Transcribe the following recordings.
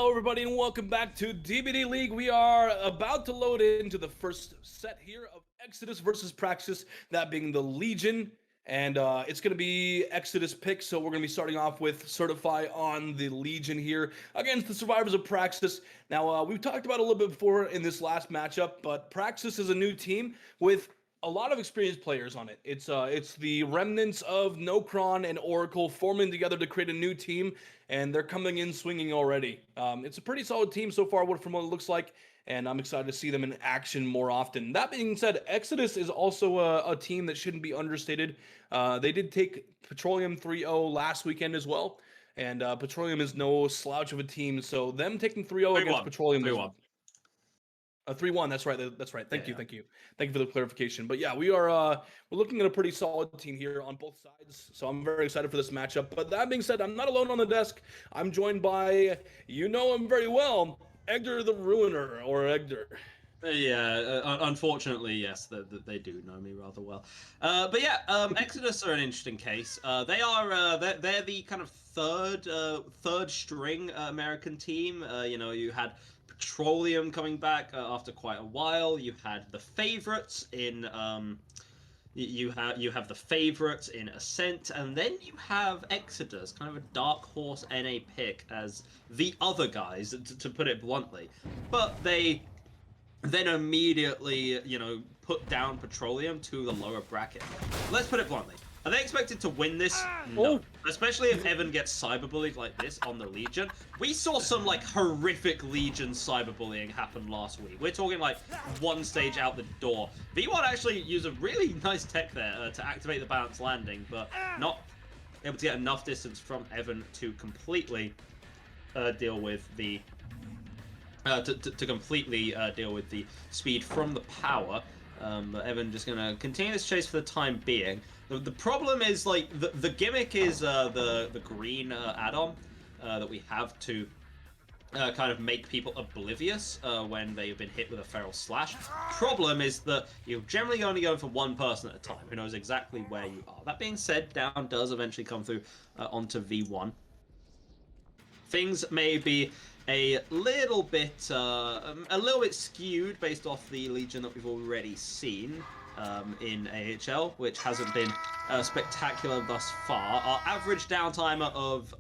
Hello everybody and welcome back to DBDLeague. We are about to load into the first set here of Exodus versus Praxis, that being the Legion. And it's going to be Exodus pick, so we're going to be starting off with Certify on the Legion here against the survivors of Praxis. Now, we've talked about it a little bit before in this last matchup, but Praxis is a new team with a lot of experienced players on it. It's the remnants of Nocron and Oracle forming together to create a new team, and they're coming in swinging already. It's a pretty solid team so far from what it looks like, and I'm excited to see them in action more often. That being said, Exodus is also a team that shouldn't be understated. They did take Petroleum 3-0 last weekend as well, and Petroleum is no slouch of a team, so them taking 3-0 against Petroleum 3-1. 3-1. That's right. That's right. Thank you for the clarification. But yeah, we're looking at a pretty solid team here on both sides. So I'm very excited for this matchup. But that being said, I'm not alone on the desk. I'm joined by, you know him very well, Egdar the Ruiner, or Egdar. Yeah, unfortunately, yes, they do know me rather well. But yeah, Exodus are an interesting case. They're the kind of third string American team. You had Petroleum coming back after quite a while. You had the favorites in you have the favorites in Ascent, and then you have Exodus, kind of a dark horse NA pick as the other guys, to put it bluntly. But they then immediately, put down Petroleum to the lower bracket. Let's put it bluntly. Are they expected to win this? No. Especially if Evan gets cyberbullied like this on the Legion. We saw some, horrific Legion cyberbullying happen last week. We're talking, one stage out the door. V1 actually used a really nice tech there to activate the balanced landing, but not able to get enough distance from Evan to completely deal with the... to completely deal with the speed from the power. But Evan just going to continue this chase for the time being. The problem is, the gimmick is the green add-on that we have to kind of make people oblivious when they've been hit with a feral slash. Problem is that you're generally only going for one person at a time who knows exactly where you are. That being said, down does eventually come through onto V1. Things may be a little bit skewed based off the Legion that we've already seen in AHL, which hasn't been spectacular thus far. Our average downtime of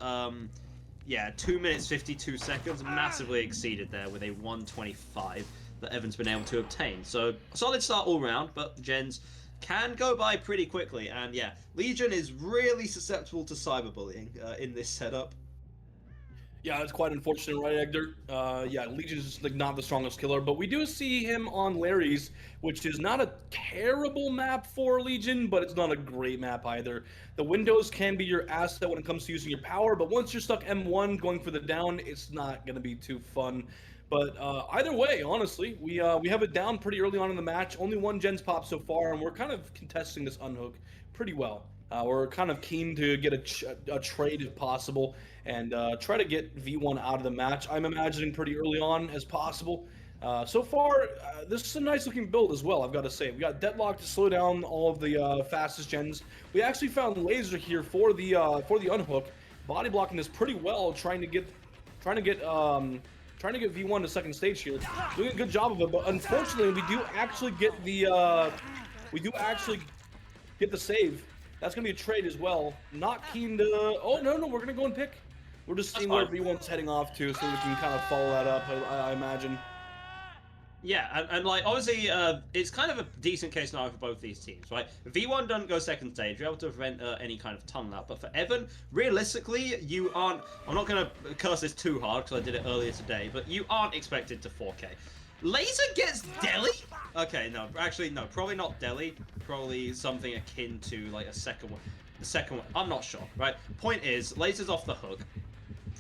2 minutes 52 seconds massively exceeded there with a 125 that Evan's been able to obtain. So a solid start all round, but gens can go by pretty quickly, and yeah, Legion is really susceptible to cyberbullying in this setup. Yeah, it's quite unfortunate, right, Egdar? Yeah, Legion is just not the strongest killer, but we do see him on Larry's, which is not a terrible map for Legion, but it's not a great map either. The windows can be your asset when it comes to using your power, but once you're stuck M1 going for the down, it's not going to be too fun. But either way, honestly, we have it down pretty early on in the match. Only one gens pop so far, and we're kind of contesting this unhook pretty well. We're kind of keen to get a trade if possible and try to get V1 out of the match. I'm imagining pretty early on as possible. So far, this is a nice looking build as well, I've got to say. We got Deadlock to slow down all of the fastest gens. We actually found Laser here for the unhook, body blocking this pretty well, trying to get V1 to second stage here. Doing a good job of it, but unfortunately, we do actually get the save. That's going to be a trade as well. Not keen to... Oh, no, we're going to go and pick. We're just seeing where V1's heading off to, so we can kind of follow that up, I imagine. Yeah, and obviously, it's kind of a decent case now for both these teams, right? V1 doesn't go second stage, you're able to prevent any kind of tunnel out, but for Evan, realistically, you aren't... I'm not going to curse this too hard, because I did it earlier today, but you aren't expected to 4K. Laser gets Deli? Okay, no, actually, no, probably not Deli. Probably something akin to, a second one. The second one, I'm not sure, right? Point is, Laser's off the hook,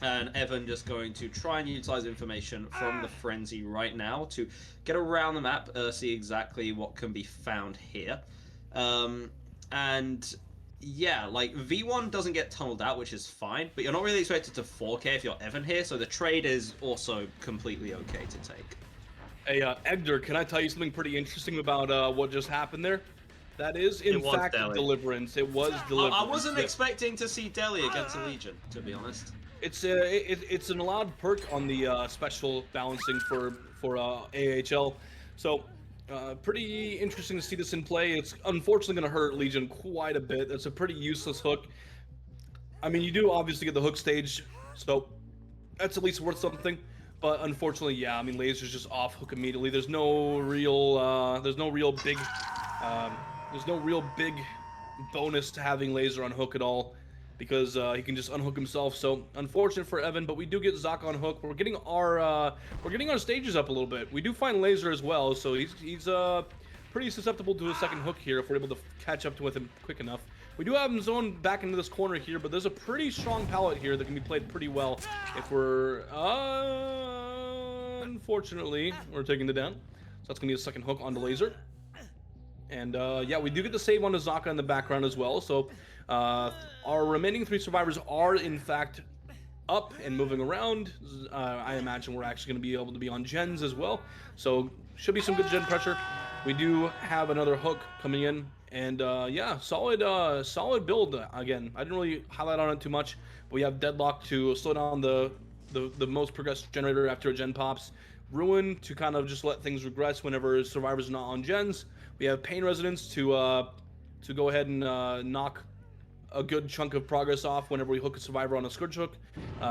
and Evan just going to try and utilize information from the Frenzy right now to get around the map, see exactly what can be found here. And yeah, V1 doesn't get tunneled out, which is fine, but you're not really expected to 4K if you're Evan here, so the trade is also completely okay to take. Hey, Egdar, can I tell you something pretty interesting about what just happened there? That is, in fact, Deliverance. It was Deliverance. I wasn't expecting to see Deli against a Legion, to be honest. it's an allowed perk on the special balancing for AHL. So pretty interesting to see this in play. It's unfortunately going to hurt Legion quite a bit. It's a pretty useless hook. I mean, you do obviously get the hook stage, so that's at least worth something. But unfortunately, yeah, I mean, Laser's just off hook immediately. There's no real big bonus to having Laser on hook at all, because he can just unhook himself. So unfortunate for Evan, but we do get Zaka on hook. We're getting our stages up a little bit. We do find Laser as well, so he's pretty susceptible to a second hook here if we're able to catch up with him quick enough. We do have him zoned back into this corner here, but there's a pretty strong pallet here that can be played pretty well if we're unfortunately we're taking the down. So that's gonna be a second hook onto Laser. And yeah, we do get the save onto Zaka in the background as well. So our remaining 3 survivors are in fact up and moving around. I imagine we're actually going to be able to be on gens as well. So should be some good gen pressure. We do have another hook coming in. And yeah, solid build again. I didn't really highlight on it too much. But we have Deadlock to slow down the most progressed generator after a gen pops. Ruin to kind of just let things regress whenever survivors are not on gens. We have Pain Resonance to go ahead and knock a good chunk of progress off whenever we hook a survivor on a Scourge hook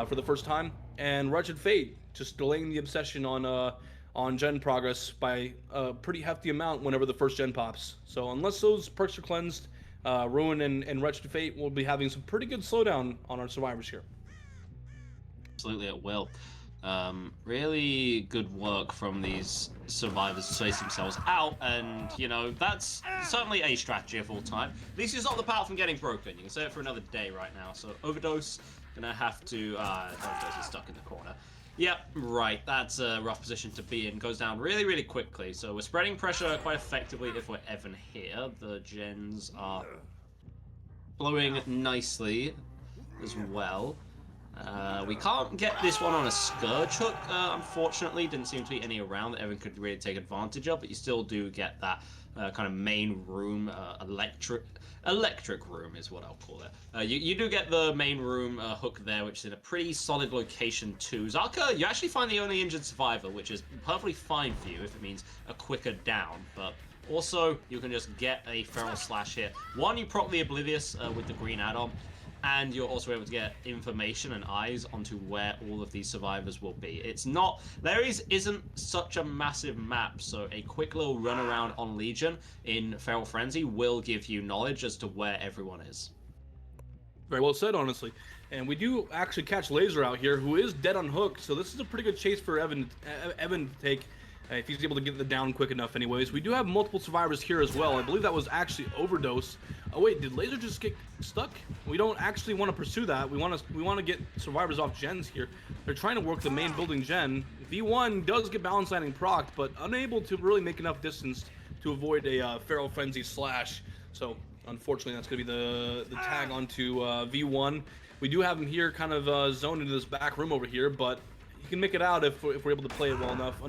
for the first time. And Wretched Fate, just delaying the obsession on gen progress by a pretty hefty amount whenever the first gen pops. So unless those perks are cleansed, Ruin and Wretched Fate will be having some pretty good slowdown on our survivors here. Absolutely, it will. Really good work from these survivors to space themselves out, and you know, that's certainly a strategy of all time. At least it's not the power from getting broken. You can say it for another day right now. So Overdose gonna have to Overdose is stuck in the corner. Yep, right, that's a rough position to be in. Goes down really, really quickly. So we're spreading pressure quite effectively if we're Evan here. The gens are flowing nicely as well. We can't get this one on a Scourge hook, unfortunately. Didn't seem to be any around that Evan could really take advantage of, but you still do get that kind of main room, electric room is what I'll call it. You do get the main room hook there, which is in a pretty solid location too. Zaka, you actually find the only injured survivor, which is perfectly fine for you if it means a quicker down, but also you can just get a feral slash hit. One, you're properly oblivious with the green add-on, and you're also able to get information and eyes onto where all of these survivors will be. It's not, isn't such a massive map, so a quick little run around on Legion in Feral Frenzy will give you knowledge as to where everyone is. Very well said, honestly. And we do actually catch Laser out here, who is dead on hook, so this is a pretty good chase for Evan to take. If he's able to get the down quick enough anyways. We do have multiple survivors here as well. I believe that was actually Overdose. Oh wait, did Laser just get stuck? We don't actually want to pursue that. We want to get survivors off gens here. They're trying to work the main building gen. V1 does get balance landing procced, but unable to really make enough distance to avoid a Feral Frenzy slash. So unfortunately that's going to be the tag onto V1. We do have him here kind of zoned into this back room over here, but he can make it out if we're able to play it well enough.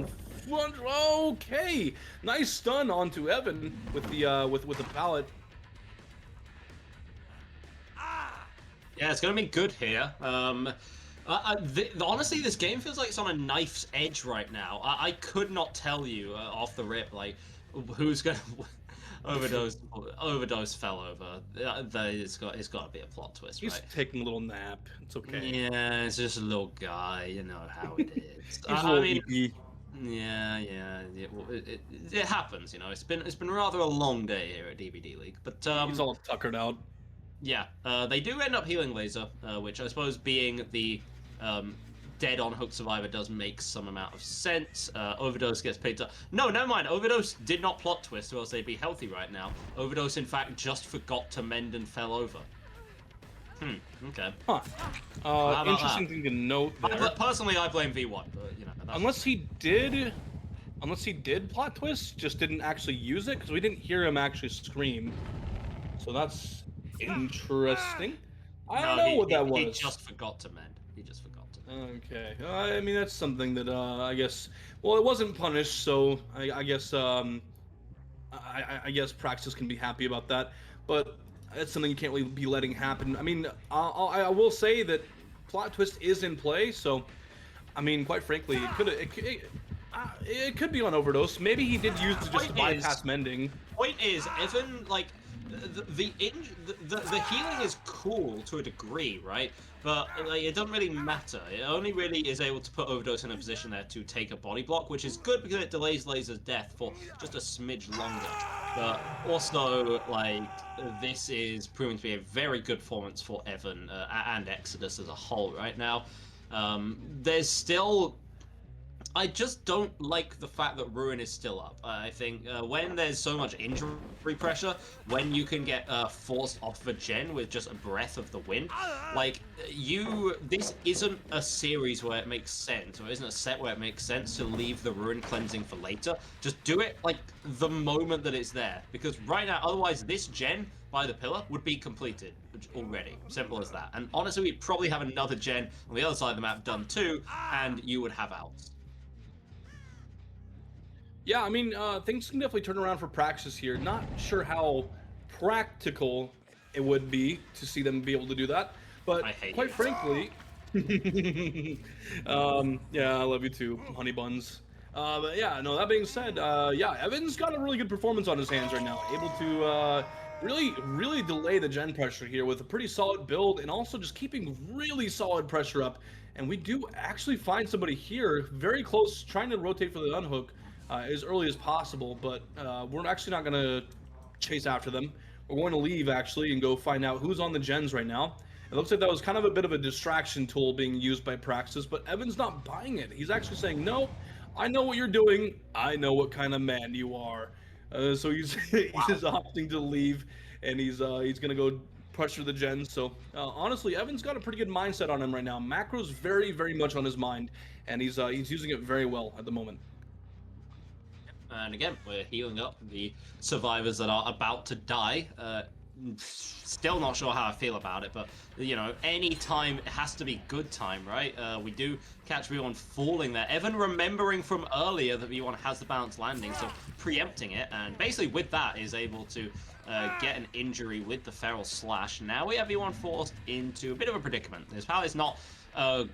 Okay, nice stun onto Evan with the pallet. Yeah, it's gonna be good here. Honestly, this game feels like it's on a knife's edge right now. I could not tell you off the rip like who's gonna Overdose fell over. It's got to be a plot twist, right? He's taking a little nap. It's okay. Yeah, it's just a little guy. You know how it is. I mean, yeah, it happens. You know, it's been rather a long day here at DBDLeague, but he's all tuckered out. Yeah, they do end up healing Laser, which I suppose being the dead on hook survivor does make some amount of sense. Overdose gets picked up. No, never mind. Overdose did not plot twist, or else they'd be healthy right now. Overdose, in fact, just forgot to mend and fell over. Okay. Huh. Interesting thing to note there. Personally, I blame V1, but you know. Unless he did plot twist, just didn't actually use it, because we didn't hear him actually scream. So that's interesting. I don't know what that was. He just forgot to mend. He just forgot to mend. Okay. I mean, that's something that I guess. Well, it wasn't punished, so I guess I guess Praxis can be happy about that. But that's something you can't really be letting happen. I mean, I will say that plot twist is in play. So, I mean, quite frankly, it could be on overdose. Maybe he did use it just to bypass mending. Point is, Evan, like, the healing is cool to a degree, right? But like, it doesn't really matter. It only really is able to put overdose in a position there to take a body block, which is good because it delays Laser's death for just a smidge longer. But also, like, this is proving to be a very good performance for Evan and Exodus as a whole right now. There's still... I just don't like the fact that Ruin is still up. I think when there's so much injury pressure, when you can get forced off of a gen with just a breath of the wind, like, this isn't a series where it makes sense, or isn't a set where it makes sense to leave the Ruin cleansing for later. Just do it, like, the moment that it's there. Because right now, otherwise, this gen by the pillar would be completed already. Simple as that. And honestly, we'd probably have another gen on the other side of the map done too, and you would have outs. Yeah, I mean, things can definitely turn around for Praxis here. Not sure how practical it would be to see them be able to do that, but quite frankly, yeah, I love you too, honey buns. But yeah, no, that being said, yeah, Evan's got a really good performance on his hands right now, able to really delay the gen pressure here with a pretty solid build, and also just keeping really solid pressure up. And we do actually find somebody here very close, trying to rotate for the unhook as early as possible, but we're actually not going to chase after them. We're going to leave, actually, and go find out who's on the gens right now. It looks like that was kind of a bit of a distraction tool being used by Praxis, but Evan's not buying it. He's actually saying, no, I know what you're doing. I know what kind of man you are. So he's he's opting to leave, and he's going to go pressure the gens. So honestly, Evan's got a pretty good mindset on him right now. Macro's very, very much on his mind, and he's using it very well at the moment. And again, we're healing up the survivors that are about to die. Still not sure how I feel about it, but, you know, any time, it has to be good time, right? We do catch V1 falling there. Evan remembering from earlier that V1 has the balanced landing, so preempting it, and basically with that is able to get an injury with the Feral Slash. Now we have V1 forced into a bit of a predicament. His power is not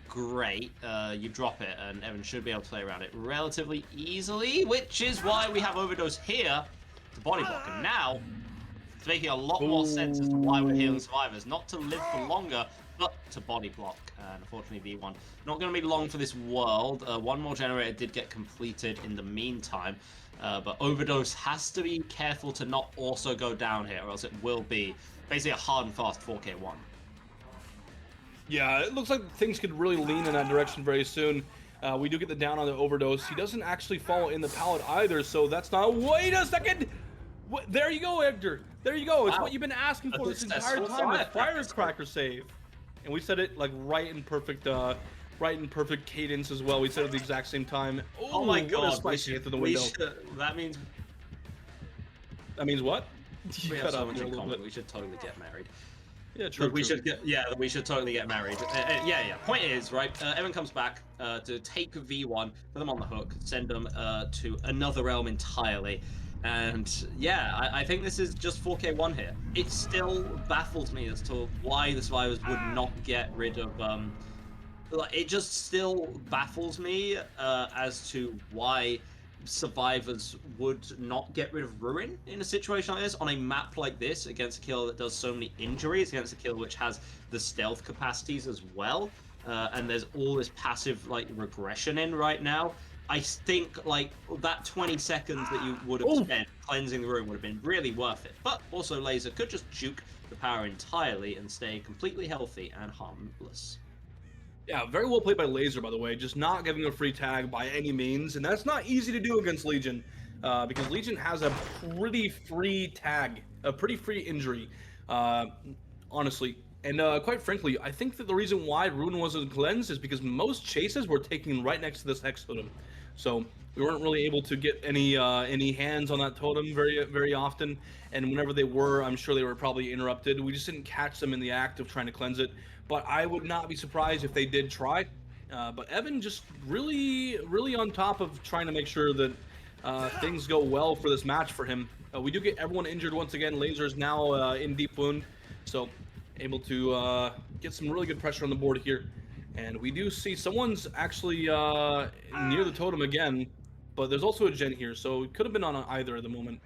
great. You drop it, and Evan should be able to play around it relatively easily, which is why we have Overdose here to body block. And now, it's making a lot more sense as to why we're healing survivors. Not to live for longer, but to body block. And unfortunately, V1 not going to be long for this world. One more generator did get completed in the meantime. But Overdose has to be careful to not also go down here, or else it will be basically a hard and fast 4K1. Yeah, it looks like things could really lean in that direction very soon. We do get the down on the Overdose. He doesn't actually follow in the pallet either, so that's not... Wait a second! There you go, Egdar. There you go. It's what you've been asking for this entire time. A firecracker save. And we said it like right in perfect cadence as well. We said it at the exact same time. Oh my god. What a spicy hit through the window. That means... That means what? We have so much in common. We should totally get married. Yeah, true. We should totally get married. Yeah. Point is, right, Evan comes back to take V1, put them on the hook, send them to another realm entirely. And yeah, I think this is just 4K1 here. It still baffles me as to why the survivors would not get rid of it just still baffles me as to why survivors would not get rid of Ruin in a situation like this, on a map like this, against a killer that does so many injuries, against a killer which has the stealth capacities as well, and there's all this passive like regression in right now. I think like that 20 seconds that you would have spent cleansing the room would have been really worth it. But also Laser could just juke the power entirely and stay completely healthy and harmless. Yeah, very well played by Laser, by the way. Just not giving a free tag by any means, and that's not easy to do against Legion, because Legion has a pretty free tag, a pretty free injury, honestly. And quite frankly, I think that the reason why Ruin wasn't cleansed is because most chases were taken right next to this Hex Totem. So we weren't really able to get any hands on that totem very often, and whenever they were, I'm sure they were probably interrupted. We just didn't catch them in the act of trying to cleanse it, but I would not be surprised if they did try. But Evan just really on top of trying to make sure that things go well for this match for him. We do get everyone injured once again. Laser's now in deep wound, so able to get some really good pressure on the board here. And we do see someone's actually near the totem again, but there's also a gen here, so it could have been on either at the moment.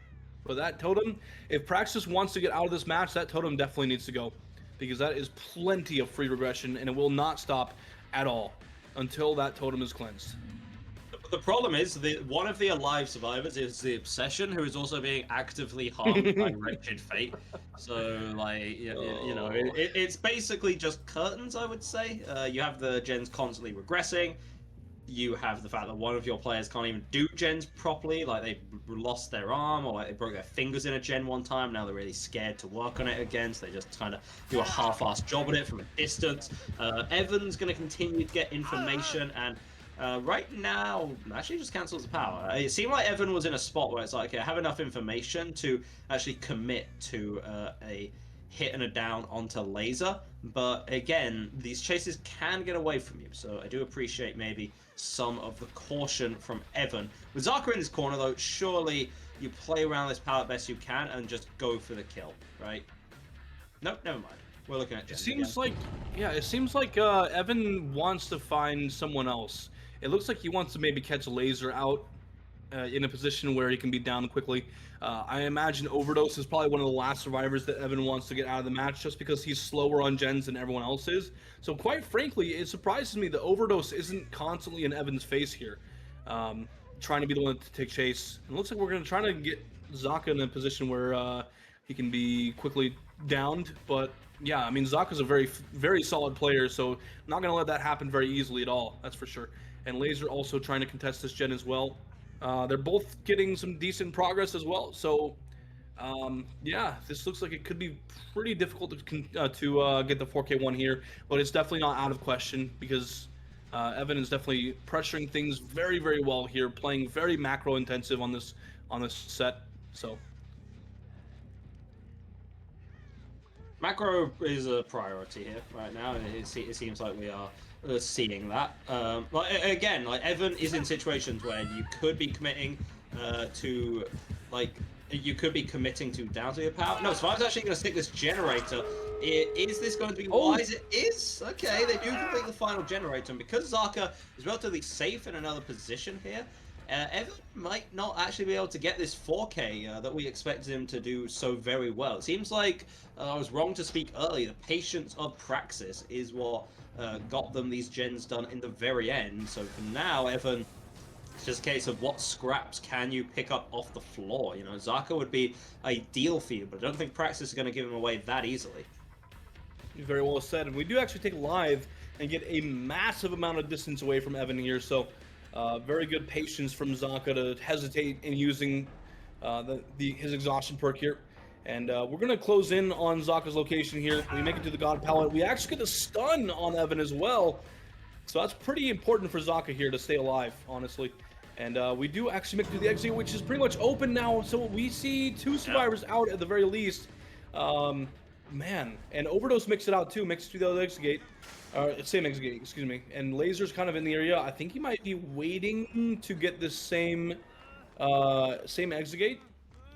But that totem, if Praxis wants to get out of this match, that totem definitely needs to go, because that is plenty of free regression, and it will not stop at all until that totem is cleansed. The problem is that one of the alive survivors is the Obsession, who is also being actively harmed by Wretched Fate. So, like, you know, it's basically just curtains, I would say. You have the gens constantly regressing. You have the fact that one of your players can't even do gens properly, like they lost their arm or like they broke their fingers in a gen one time. Now they're really scared to work on it again, so they just kind of do a half-assed job at it from a distance. Evan's going to continue to get information, and right now, actually just cancels the power. It seemed like Evan was in a spot where it's like, okay, I have enough information to actually commit to a hit and a down onto Laser, but again, these chases can get away from you, so I do appreciate maybe some of the caution from Evan. With Zaka in this corner, though, surely you play around this pallet best you can and just go for the kill, right? Nope, never mind. We're looking at Jen It seems again. like, yeah, it seems like Evan wants to find someone else. It looks like he wants to maybe catch Laser out in a position where he can be down quickly. I imagine Overdose is probably one of the last survivors that Evan wants to get out of the match, just because he's slower on gens than everyone else is. So quite frankly, it surprises me that Overdose isn't constantly in Evan's face here, trying to be the one to take chase. And it looks like we're going to try to get Zaka in a position where he can be quickly downed. But yeah, I mean, Zaka's a very solid player, so I'm not going to let that happen very easily at all, that's for sure. And Laser also trying to contest this gen as well. They're both getting some decent progress as well. So, yeah, this looks like it could be pretty difficult to get the 4K1 here, but it's definitely not out of question because Evan is definitely pressuring things very well here, playing very macro intensive on this set. So. Macro is a priority here right now. It seems like we are seeing that. Again, like Evan is in situations where you could be committing to, like, you could be committing to down to your power. No, Survivor's actually going to stick this generator. Is this going to be wise? It is. Okay, they do complete the final generator, and because Zaka is relatively safe in another position here, Evan might not actually be able to get this 4K that we expected him to do so very well. It seems like I was wrong to speak earlier. The patience of Praxis is what got them these gens done in the very end. So for now, Evan, it's just a case of what scraps can you pick up off the floor. You know, Zaka would be ideal for you, but I don't think Praxis is going to give him away that easily. Very well said. And we do actually take live and get a massive amount of distance away from Evan here. So very good patience from Zaka to hesitate in using his exhaustion perk here. And we're going to close in on Zaka's location here. We make it to the God Palette. We actually get a stun on Evan as well. So that's pretty important for Zaka here to stay alive, honestly. And we do actually make it to the exit, which is pretty much open now. So we see 2 survivors out at the very least. Man, and Overdose makes it out too, makes it to the other exit gate. Same exit gate, excuse me. And Laser's kind of in the area. I think he might be waiting to get this same exit gate,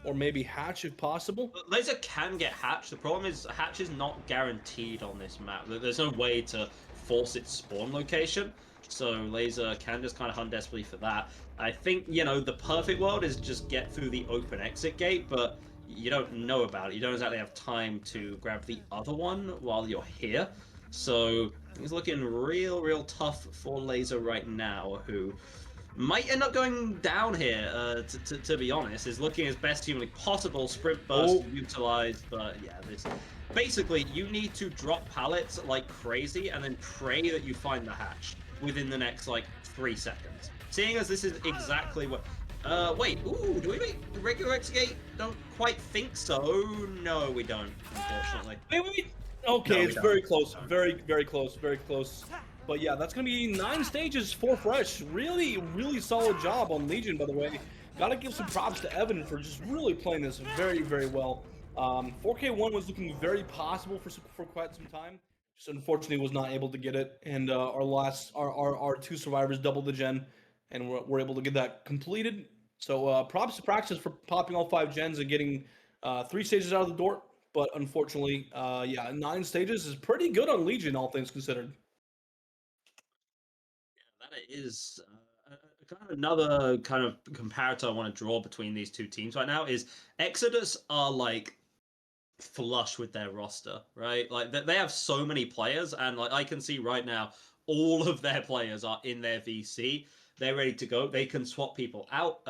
or maybe Hatch if possible. Laser can get Hatch. The problem is Hatch is not guaranteed on this map. There's no way to force its spawn location. So Laser can just kind of hunt desperately for that. I think, you know, the perfect world is just get through the open exit gate, but you don't know about it. You don't exactly have time to grab the other one while you're here. So it's looking real tough for Laser right now, who might end up going down here, to be honest. Is looking as best humanly possible. Sprint burst utilized, but yeah, this basically you need to drop pallets like crazy and then pray that you find the hatch within the next like 3 seconds. Seeing as this is exactly what. Wait, ooh, do we make the regular exit gate? Don't quite think so. No, we don't, unfortunately. Wait. Okay, no, it's very close. Very close. But yeah, that's going to be 9 stages for Fresh. Really solid job on Legion, by the way. Gotta give some props to Evan for just really playing this very well. 4K1 was looking very possible for quite some time. Just unfortunately was not able to get it. And our 2 survivors doubled the gen, and we're able to get that completed. So props to Praxis for popping all 5 gens and getting 3 stages out of the door. But unfortunately, yeah, 9 stages is pretty good on Legion, all things considered. that is kind of another kind of comparator I want to draw between these two teams right now is Exodus are like flush with their roster, right? Like they have so many players, and like I can see right now, all of their players are in their VC. They're ready to go. They can swap people out.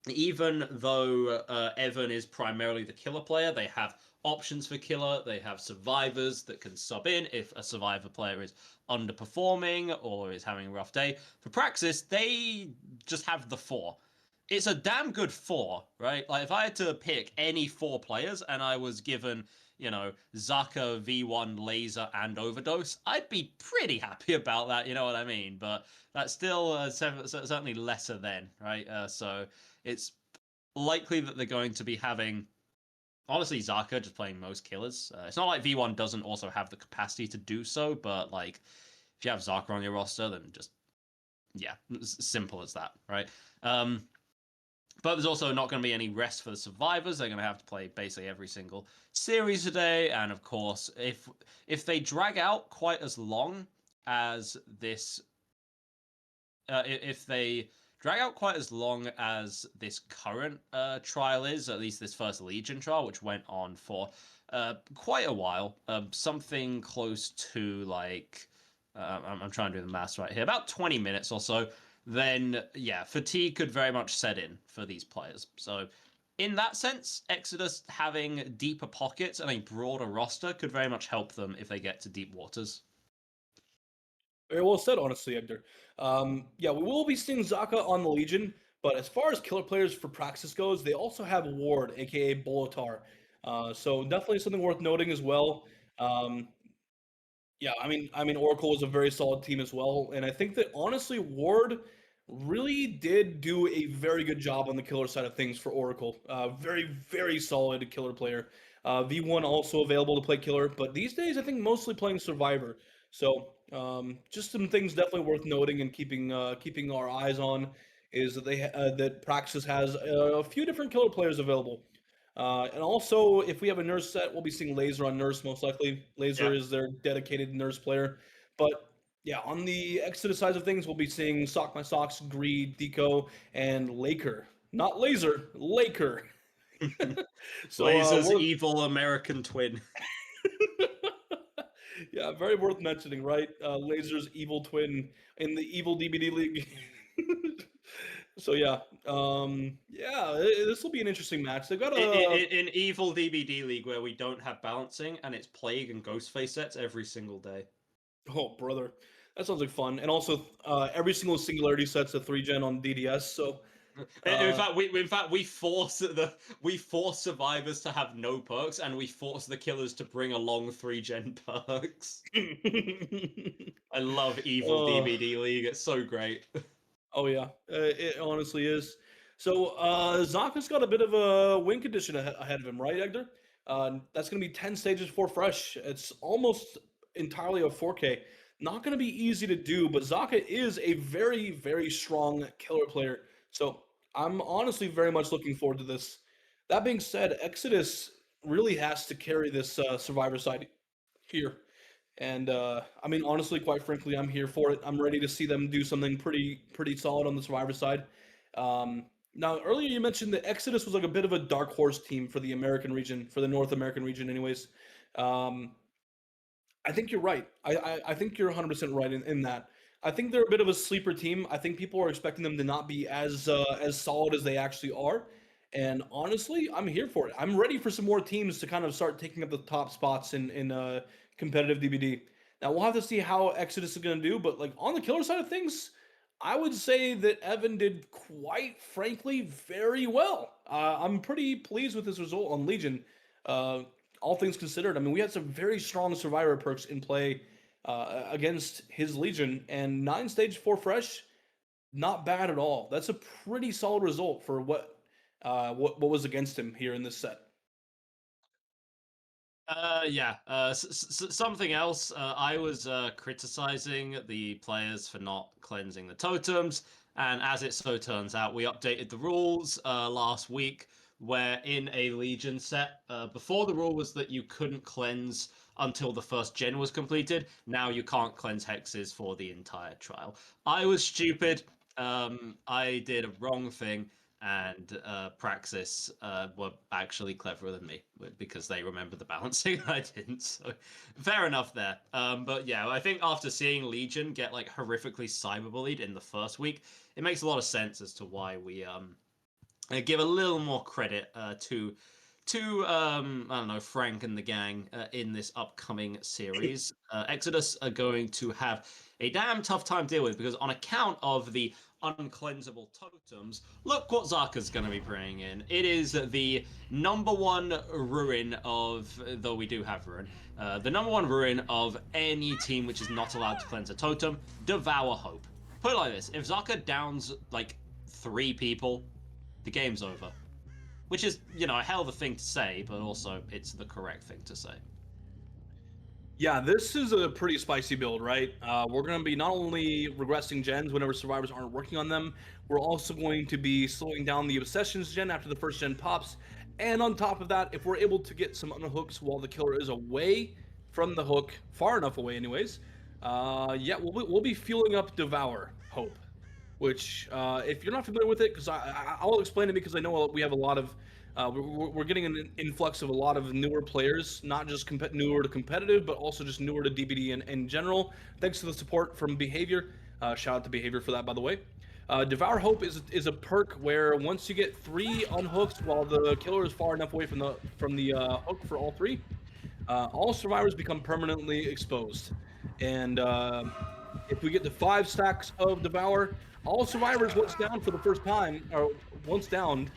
Even though Evan is primarily the killer player, they have options for killer. They have survivors that can sub in if a survivor player is underperforming or is having a rough day. For Praxis, they just have the four. It's a damn good four, right? Like if I had to pick any four players and I was given, you know, Zaka, V1, Laser, and Overdose, I'd be pretty happy about that, you know what I mean? But that's still certainly lesser than, right? So it's likely that they're going to be having, honestly, Zaka just playing most killers. It's not like V1 doesn't also have the capacity to do so, but like if you have Zaka on your roster, then just, yeah, simple as that, right? But there's also not going to be any rest for the survivors. They're going to have to play basically every single series today. And of course, if they drag out quite as long as this, if they drag out quite as long as this current trial is, at least this first Legion trial, which went on for quite a while, something close to like, I'm trying to do the maths right here, about 20 minutes or so, then yeah, fatigue could very much set in for these players. So in that sense, Exodus having deeper pockets and a broader roster could very much help them if they get to deep waters. Very well said, honestly, Egdar. Yeah, we will be seeing Zaka on the Legion, but as far as killer players for Praxis goes, they also have Ward, aka Bolotar. So definitely something worth noting as well. Um, yeah, I mean, Oracle is a very solid team as well, and I think that honestly, Ward really did do a very good job on the killer side of things for Oracle. Very, very solid killer player. V1 also available to play killer, but these days I think mostly playing Survivor. So just some things definitely worth noting and keeping our eyes on is that that Praxis has a few different killer players available. And also, if we have a nurse set, we'll be seeing Laser on nurse most likely. Laser Yeah. is their dedicated nurse player. But yeah, on the Exodus side of things, we'll be seeing Sock My Socks, Greed, Deco, and Laker. Not Laser, Laker. So Laser's we're evil American twin. yeah, very worth mentioning, right? Laser's evil twin in the evil DBDLeague. So yeah, this will be an interesting match. They've got a In evil DBDLeague where we don't have balancing and it's Plague and Ghostface sets every single day. oh brother, that sounds like fun. And also, every single singularity set's a 3-gen on DDS. So In uh, fact, we force survivors to have no perks, and we force the killers to bring along 3-gen perks. I love evil uh, DBDLeague. It's so great. oh yeah, it honestly is. So Zaka's got a bit of a win condition ahead of him, right, Egdar? That's going to be 10 stages for fresh. It's almost entirely a 4K. Not going to be easy to do, but Zaka is a very, very strong killer player. So I'm honestly very much looking forward to this. That being said, Exodus really has to carry this Survivor side here. And I mean, honestly, quite frankly, I'm here for it. I'm ready to see them do something pretty solid on the Survivor side. Now, earlier you mentioned that Exodus was like a bit of a dark horse team for the American region, for the North American region, anyways. Um, I think you're right. I think you're 100% right in that. I think they're a bit of a sleeper team. I think people are expecting them to not be as solid as they actually are. And honestly, I'm here for it. I'm ready for some more teams to kind of start taking up the top spots in competitive DBD. Now we'll have to see how Exodus is going to do, but like on the killer side of things, I would say that Evan did quite frankly very well. I'm pretty pleased with his result on Legion. Uh, all things considered, I mean, we had some very strong survivor perks in play against his Legion, and 9 stage 4 fresh, not bad at all. That's a pretty solid result for what was against him here in this set. Yeah. Something else. I was criticizing the players for not cleansing the totems, and as it so turns out, we updated the rules last week, where in a Legion set, before the rule was that you couldn't cleanse until the first gen was completed. Now you can't cleanse hexes for the entire trial. I was stupid. I did a wrong thing, and Praxis were actually cleverer than me because they remember the balancing. I didn't, so fair enough there. But yeah, I think after seeing Legion get like horrifically cyberbullied in the first week, it makes a lot of sense as to why we give a little more credit to I don't know, Frank and the gang in this upcoming series. Exodus are going to have a damn tough time to deal with because on account of the uncleansable totems, look what Zaka's going to be bringing in. It is the #1 ruin of, though we do have ruin, the #1 ruin of any team which is not allowed to cleanse a totem, Devour Hope. Put it like this, if Zaka downs like 3 people, the game's over. Which is, you know, a hell of a thing to say, but also it's the correct thing to say. Yeah, this is a pretty spicy build, right? We're going to be not only regressing gens whenever survivors aren't working on them, we're also going to be slowing down the obsessions gen after the first gen pops. And on top of that, if we're able to get some unhooks while the killer is away from the hook, far enough away anyways, yeah, we'll be fueling up Devour Hope. Which, if you're not familiar with it, because I'll explain it because I know we have a lot of, we're getting an influx of a lot of newer players, not just newer to competitive, but also just newer to DBD in general. Thanks to the support from Behavior. Shout out to Behavior for that, by the way. Devour Hope is a perk where once you get 3 unhooked while the killer is far enough away from the hook for all 3, all survivors become permanently exposed. And if we get to 5 stacks of Devour, all survivors once down for the first time, or once downed,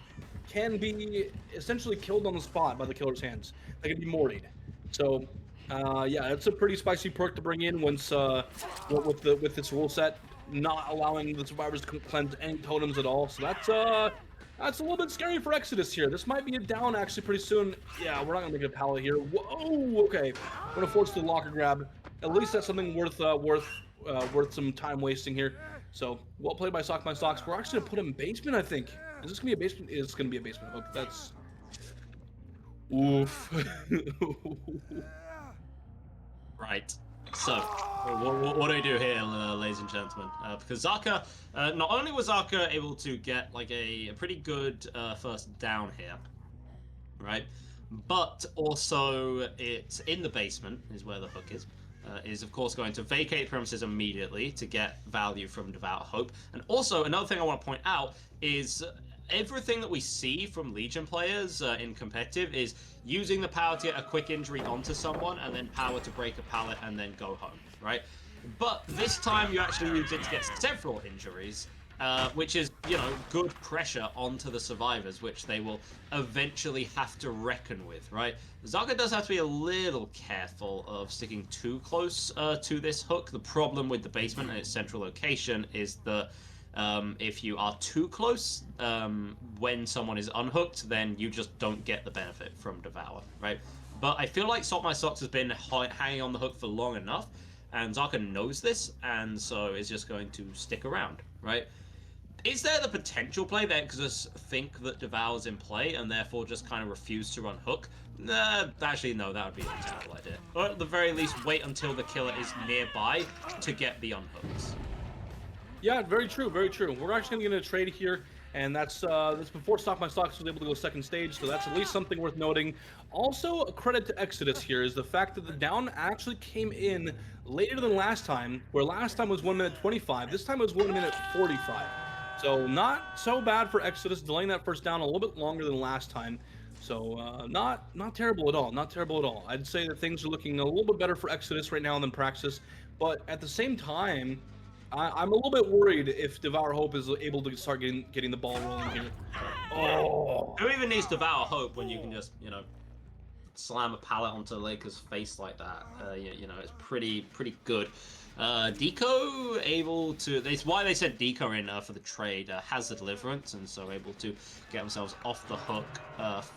can be essentially killed on the spot by the killer's hands. They can be mortied. So, yeah, it's a pretty spicy perk to bring in once with this rule set, not allowing the survivors to cleanse any totems at all. So that's a little bit scary for Exodus here. This might be a down actually pretty soon. Yeah, we're not gonna make a pallet here. Whoa, okay. I'm gonna force the locker grab. At least that's something worth some time wasting here. So, well played by Sock My Socks. We're actually gonna put him in basement, I think. Is this gonna be a basement? It's gonna be a basement hook. That's... Oof. Right. So, what do we do here, ladies and gentlemen? Because Zaka, not only was Zaka able to get like a pretty good first down here, right? But also, it's in the basement is where the hook is of course going to vacate premises immediately to get value from Devour Hope. And also, another thing I want to point out is everything that we see from Legion players in competitive is using the power to get a quick injury onto someone and then power to break a pallet and then go home, right? But this time you actually use it to get several injuries, which is, you know, good pressure onto the survivors, which they will eventually have to reckon with, right? Zaka does have to be a little careful of sticking too close to this hook. The problem with the basement and its central location is that if you are too close when someone is unhooked, then you just don't get the benefit from Devour, right? But I feel like Sock My Socks has been hanging on the hook for long enough, and Zaka knows this, and so is just going to stick around, right? Is there the potential play that Exodus think that Devour's in play and therefore just kind of refuse to run hook? Actually, no, that would be a terrible idea. Or at the very least, wait until the killer is nearby to get the unhooks. Yeah, very true, very true. We're actually going to get a trade here, and that's before Sock My Socks was able to go second stage, so that's at least something worth noting. Also, a credit to Exodus here is the fact that the down actually came in later than last time, where last time was 1 minute 25, this time it was 1 minute 45. So not so bad for Exodus, delaying that first down a little bit longer than last time. So not terrible at all, not terrible at all. I'd say that things are looking a little bit better for Exodus right now than Praxis, but at the same time, I'm a little bit worried if Devour Hope is able to start getting the ball rolling here. Oh! Who even needs Devour Hope when you can just, you know, slam a pallet onto Laker's face like that? You know, it's pretty good. Deco able to... That's why they said Deco in for the trade. Has the deliverance, and so able to get themselves off the hook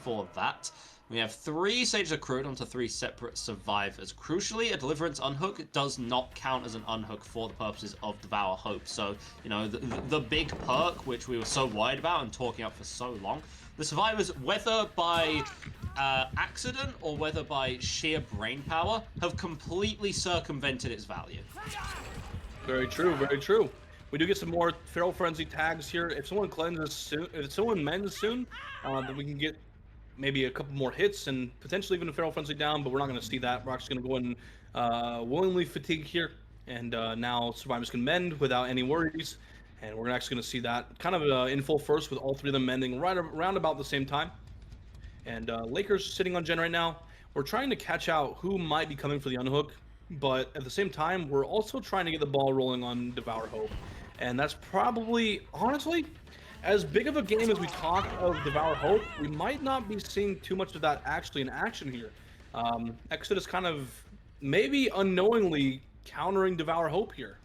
for that. We have 3 sages accrued onto 3 separate survivors. Crucially, a deliverance unhook does not count as an unhook for the purposes of Devour Hope. So, you know, the big perk, which we were so worried about and talking up for so long, the survivors, whether by accident or whether by sheer brain power, have completely circumvented its value. Very true, very true. We do get some more Feral Frenzy tags here. If someone cleanses soon, if someone mends soon, then we can get maybe a couple more hits and potentially even a Feral Frenzy down, but we're not going to see that. We're actually going to go and willingly fatigue here, and now survivors can mend without any worries, and we're actually going to see that kind of in full first with all three of them mending right around about the same time. And Lakers sitting on Gen right now. We're trying to catch out who might be coming for the unhook, but at the same time, we're also trying to get the ball rolling on Devour Hope. And that's probably, honestly, as big of a game as we talk of Devour Hope, we might not be seeing too much of that actually in action here. Exodus kind of maybe unknowingly countering Devour Hope here.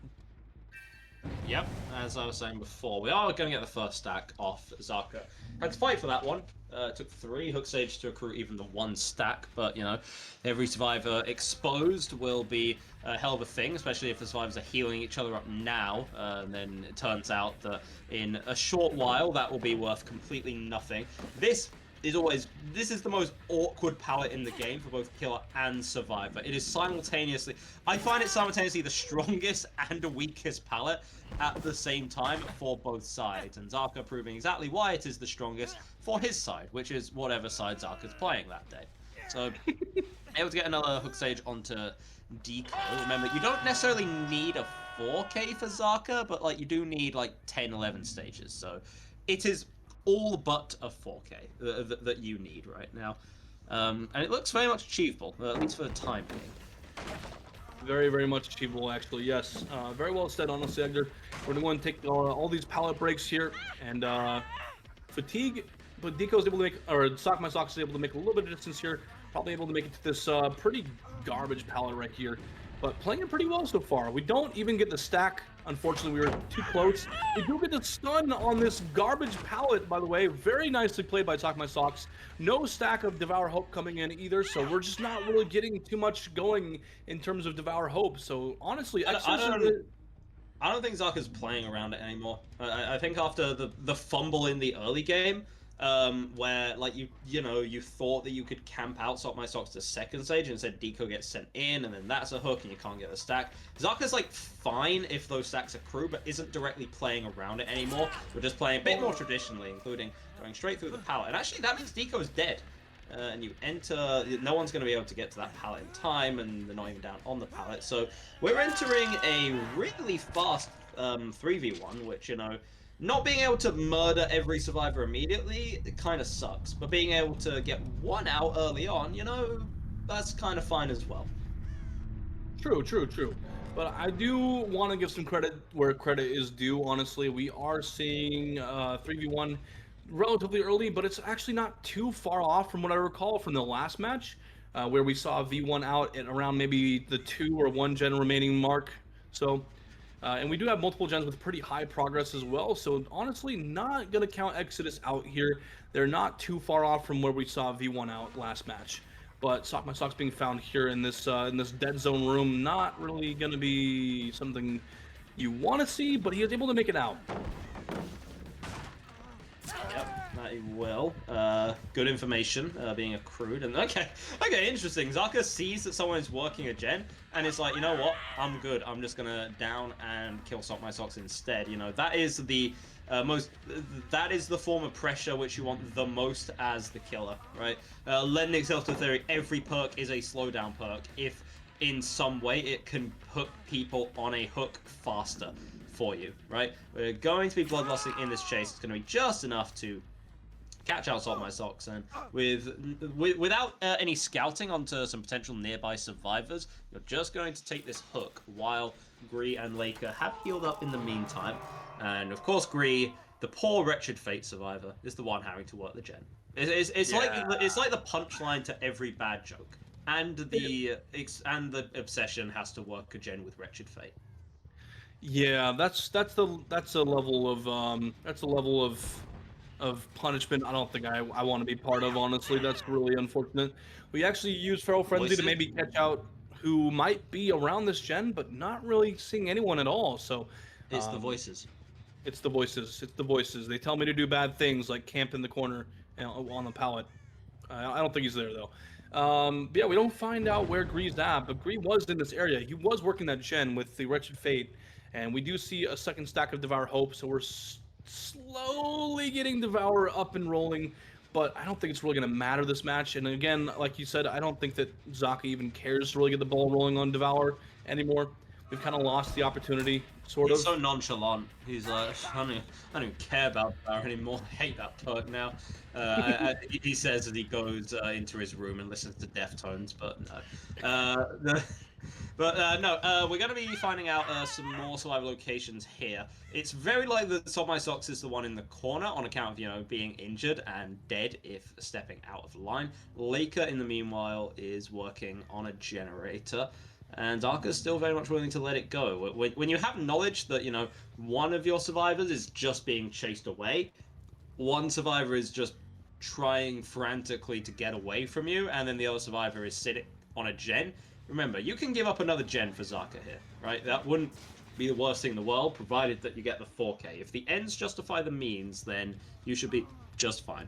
Yep, as I was saying before, we are going to get the first stack off Zaka. Had to fight for that one. Took 3 hook stage to accrue even the 1 stack, but you know, every survivor exposed will be a hell of a thing, especially if the survivors are healing each other up now. And then it turns out that in a short while that will be worth completely nothing. This is the most awkward palette in the game for both killer and survivor. It is simultaneously, I find it simultaneously the strongest and the weakest palette at the same time for both sides, and Zaka proving exactly why it is the strongest for his side, which is whatever side Zaka's playing that day. So able to get another hook stage onto Deco. Remember, you don't necessarily need a 4K for Zaka, but like you do need like 10-11 stages, so it is all but a 4K that you need right now. And it looks very much achievable, at least for the time being. Very, very much achievable, actually, yes. Very well said, honestly, Egdar. We're going to take all these pallet breaks here, and fatigue, but Deco's able to make, or Sock My Socks is able to make a little bit of distance here, probably able to make it to this pretty garbage pallet right here. But playing it pretty well so far. We don't even get the stack. Unfortunately, we were too close. We do get the stun on this garbage pallet, by the way. Very nicely played by Sock My Socks. No stack of Devour Hope coming in either, so we're just not really getting too much going in terms of Devour Hope. So honestly, I don't think Zaka's playing around it anymore. I think after the fumble in the early game, where like you thought that you could camp out Sock My Socks to second stage and instead Deco gets sent in and then that's a hook and you can't get the stack. Zaka's like fine if those stacks accrue, but isn't directly playing around it anymore. We're just playing a bit more traditionally, including going straight through the pallet. And actually that means Deco's dead. And you enter, no one's going to be able to get to that pallet in time, and they're not even down on the pallet. So we're entering a really fast 3v1, which, you know, not being able to murder every survivor immediately, it kind of sucks. But being able to get one out early on, you know, that's kind of fine as well. True. But I do want to give some credit where credit is due, honestly. We are seeing 3v1 relatively early, but it's actually not too far off from what I recall from the last match, where we saw V1 out at around maybe the 2 or 1 gen remaining mark. So, and we do have multiple gens with pretty high progress as well. So honestly, not going to count Exodus out here. They're not too far off from where we saw V1 out last match. But Sock My Socks being found here in this dead zone room, not really going to be something you want to see, but he is able to make it out. Yep, that he will. Good information being accrued. And okay, interesting. Zaka sees that someone is working a gen, and it's like, you know what? I'm good. I'm just gonna down and kill Sock My Socks instead. You know, that is the that is the form of pressure which you want the most as the killer, right? Lending itself to the theory, every perk is a slowdown perk if in some way it can put people on a hook faster for you, right? We're going to be bloodlusting in this chase. It's going to be just enough to catch out Sock My Socks, and without any scouting onto some potential nearby survivors, you're just going to take this hook while Gree and Laker have healed up in the meantime. And of course, Gree, the poor wretched fate survivor, is the one having to work the gen. It's like the punchline to every bad joke, and the obsession has to work a gen with wretched fate. Yeah, that's a level of punishment I don't think I want to be part of, honestly. That's really unfortunate. We actually use Feral Frenzy to maybe catch out who might be around this gen, but not really seeing anyone at all. So it's the voices. It's the voices. They tell me to do bad things like camp in the corner on the pallet. I don't think he's there though. But yeah, we don't find out where Gree's at, but Gree was in this area. He was working that gen with the Wretched Fate, and we do see a second stack of Devour Hope, so we're slowly getting Devour up and rolling, but I don't think it's really going to matter this match. And again, like you said, I don't think that Zaka even cares to really get the ball rolling on Devour anymore. We've kind of lost the opportunity, sort He's of. so nonchalant. He's like, I don't even care about Power anymore. I hate that perk now. He says as he goes into his room and listens to Deftones, but no. We're going to be finding out some more survival locations here. It's very likely that Top My Socks is the one in the corner on account of, being injured and dead if stepping out of line. Laker, in the meanwhile, is working on a generator. And Arca's still very much willing to let it go. When you have knowledge that, one of your survivors is just being chased away, one survivor is just trying frantically to get away from you, and then the other survivor is sitting on a gen. Remember, you can give up another gen for Zaka here, right? That wouldn't be the worst thing in the world, provided that you get the 4K. If the ends justify the means, then you should be just fine.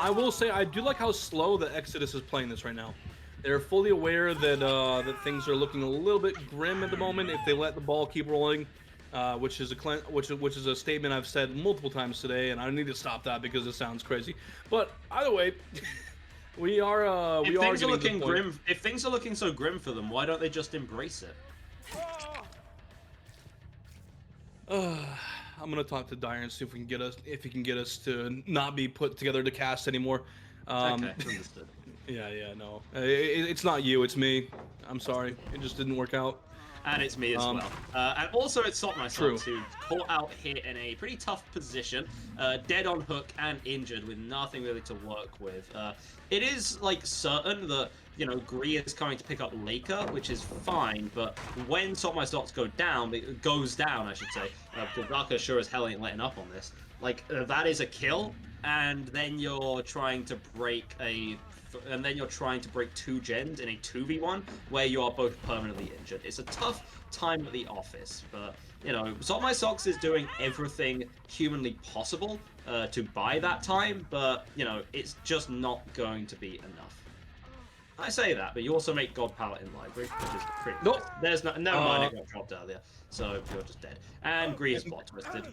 I will say, I do like how slow the Exodus is playing this right now. They're fully aware that that things are looking a little bit grim at the moment if they let the ball keep rolling, which is a statement I've said multiple times today, and I need to stop that because it sounds crazy. But either way, we are looking grim. If things are looking so grim for them, why don't they just embrace it? I'm gonna talk to Dyer and see if he can get us to not be put together to cast anymore. Okay, understood. Yeah, no. It's not you, it's me. I'm sorry. It just didn't work out. And it's me as well. And also it's Salt myself who caught out here in a pretty tough position, dead on hook and injured with nothing really to work with. It is certain that Gree is coming to pick up Laker, which is fine, but when Salt My Stocks goes down, I should say, because Zaka sure as hell ain't letting up on this. That is a kill, and then you're trying to break two gens in a 2v1 where you are both permanently injured. It's a tough time at the office, but Salt My Socks is doing everything humanly possible to buy that time, but it's just not going to be enough. I say that, but you also make God Palette in Library, which is pretty nice. There's no mind, it got dropped earlier, so you're just dead. And Gree is plot twisted.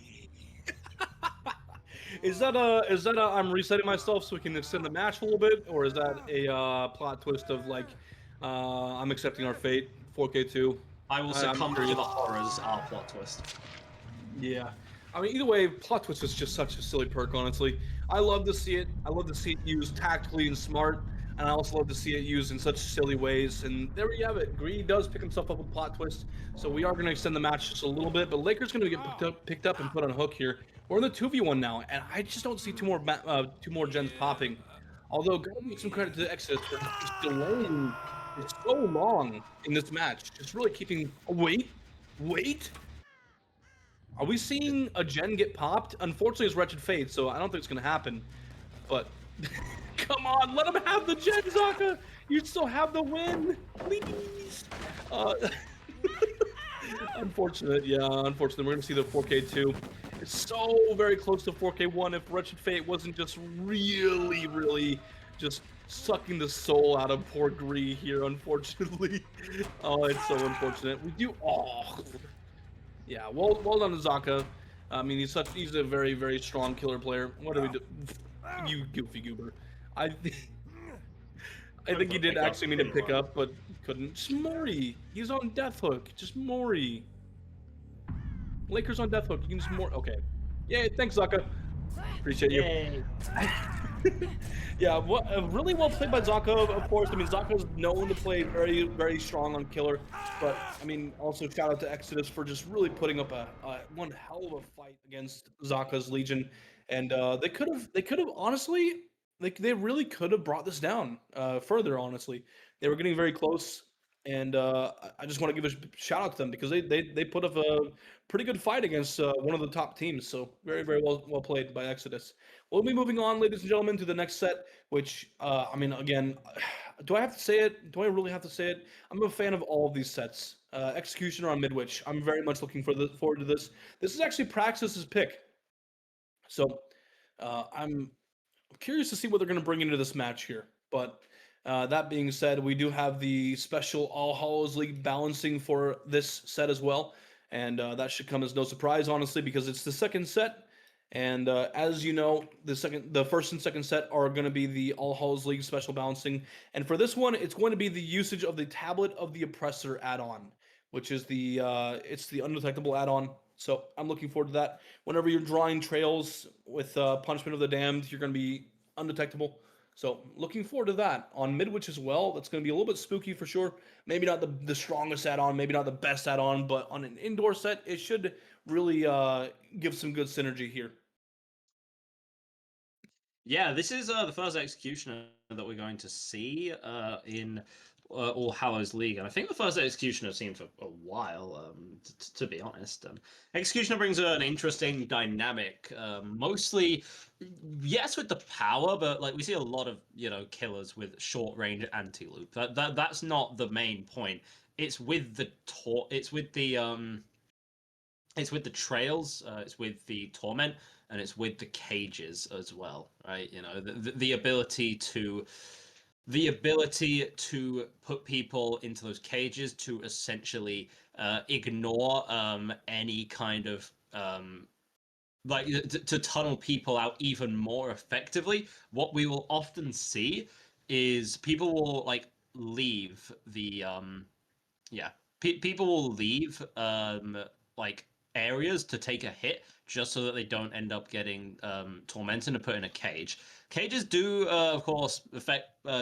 Is that I'm resetting myself so we can extend the match a little bit, or is that a plot twist of I'm accepting our fate, 4K2? I will succumb to the horrors, our plot twist. Yeah. I mean, either way, plot twist is just such a silly perk, honestly. I love to see it. I love to see it used tactically and smart, and I also love to see it used in such silly ways. And there we have it. Greed does pick himself up with plot twist, so we are going to extend the match just a little bit, but Laker's going to get picked up and put on a hook here. We're in the 2v1 now, and I just don't see two more gens popping. Although, gotta give some credit to the Exodus for just delaying for so long in this match. Just really keeping... Oh, wait! Are we seeing a gen get popped? Unfortunately, it's Wretched Fate, so I don't think it's going to happen. But, come on, let him have the gen, Zaka! You still have the win! Please! Unfortunate, yeah, unfortunately. We're going to see the 4K2. It's so very close to 4K1 if Wretched Fate wasn't just really just sucking the soul out of poor Gree here, unfortunately. Oh, it's so unfortunate. We do... Oh... Yeah, well done to Zaka. I mean, he's a very strong killer player. What do we do? You goofy goober. I think he did actually mean to pick up, but couldn't. Just Mori. He's on Death Hook. Just Mori. Lakers on Death Hook. You can just Mori. Okay. Yay, thanks, Zaka. Appreciate you. Yeah, really well played by Zaka, of course. I mean, Zaka's known to play very strong on killer, but I mean, also shout out to Exodus for just really putting up one hell of a fight against Zaka's Legion, and they could have honestly, they really could have brought this down further. Honestly, they were getting very close, and I just want to give a shout out to them because they put up a pretty good fight against one of the top teams. So very well played by Exodus. We'll be moving on, ladies and gentlemen, to the next set, which, I mean, again, do I have to say it? Do I really have to say it? I'm a fan of all of these sets. Executioner on Midwich. I'm very much looking forward to this. This is actually Praxis's pick. So, I'm curious to see what they're going to bring into this match here. But that being said, we do have the special All Hallows League balancing for this set as well. And that should come as no surprise, honestly, because it's the second set. And as you know, the first and second set are going to be the All Hallows League special balancing. And for this one, it's going to be the usage of the Tablet of the Oppressor add-on, which is it's the undetectable add-on. So I'm looking forward to that. Whenever you're drawing trails with Punishment of the Damned, you're going to be undetectable. So looking forward to that on Midwich as well. That's going to be a little bit spooky for sure. Maybe not the strongest add-on, maybe not the best add-on, but on an indoor set, it should really give some good synergy here. Yeah, this is the first executioner that we're going to see in All Hallows League, and I think the first executioner I've seen for a while, to be honest. Executioner brings an interesting dynamic, mostly, yes, with the power, but like we see a lot of killers with short range anti-loop. That's not the main point. It's with the it's with the trails, it's with the torment, and it's with the cages as well, right? The ability to put people into those cages to essentially ignore any kind of like to tunnel people out even more effectively. What we will often see is people will like leave the people will leave like areas to take a hit just so that they don't end up getting tormented and put in a cage. Cages do, of course,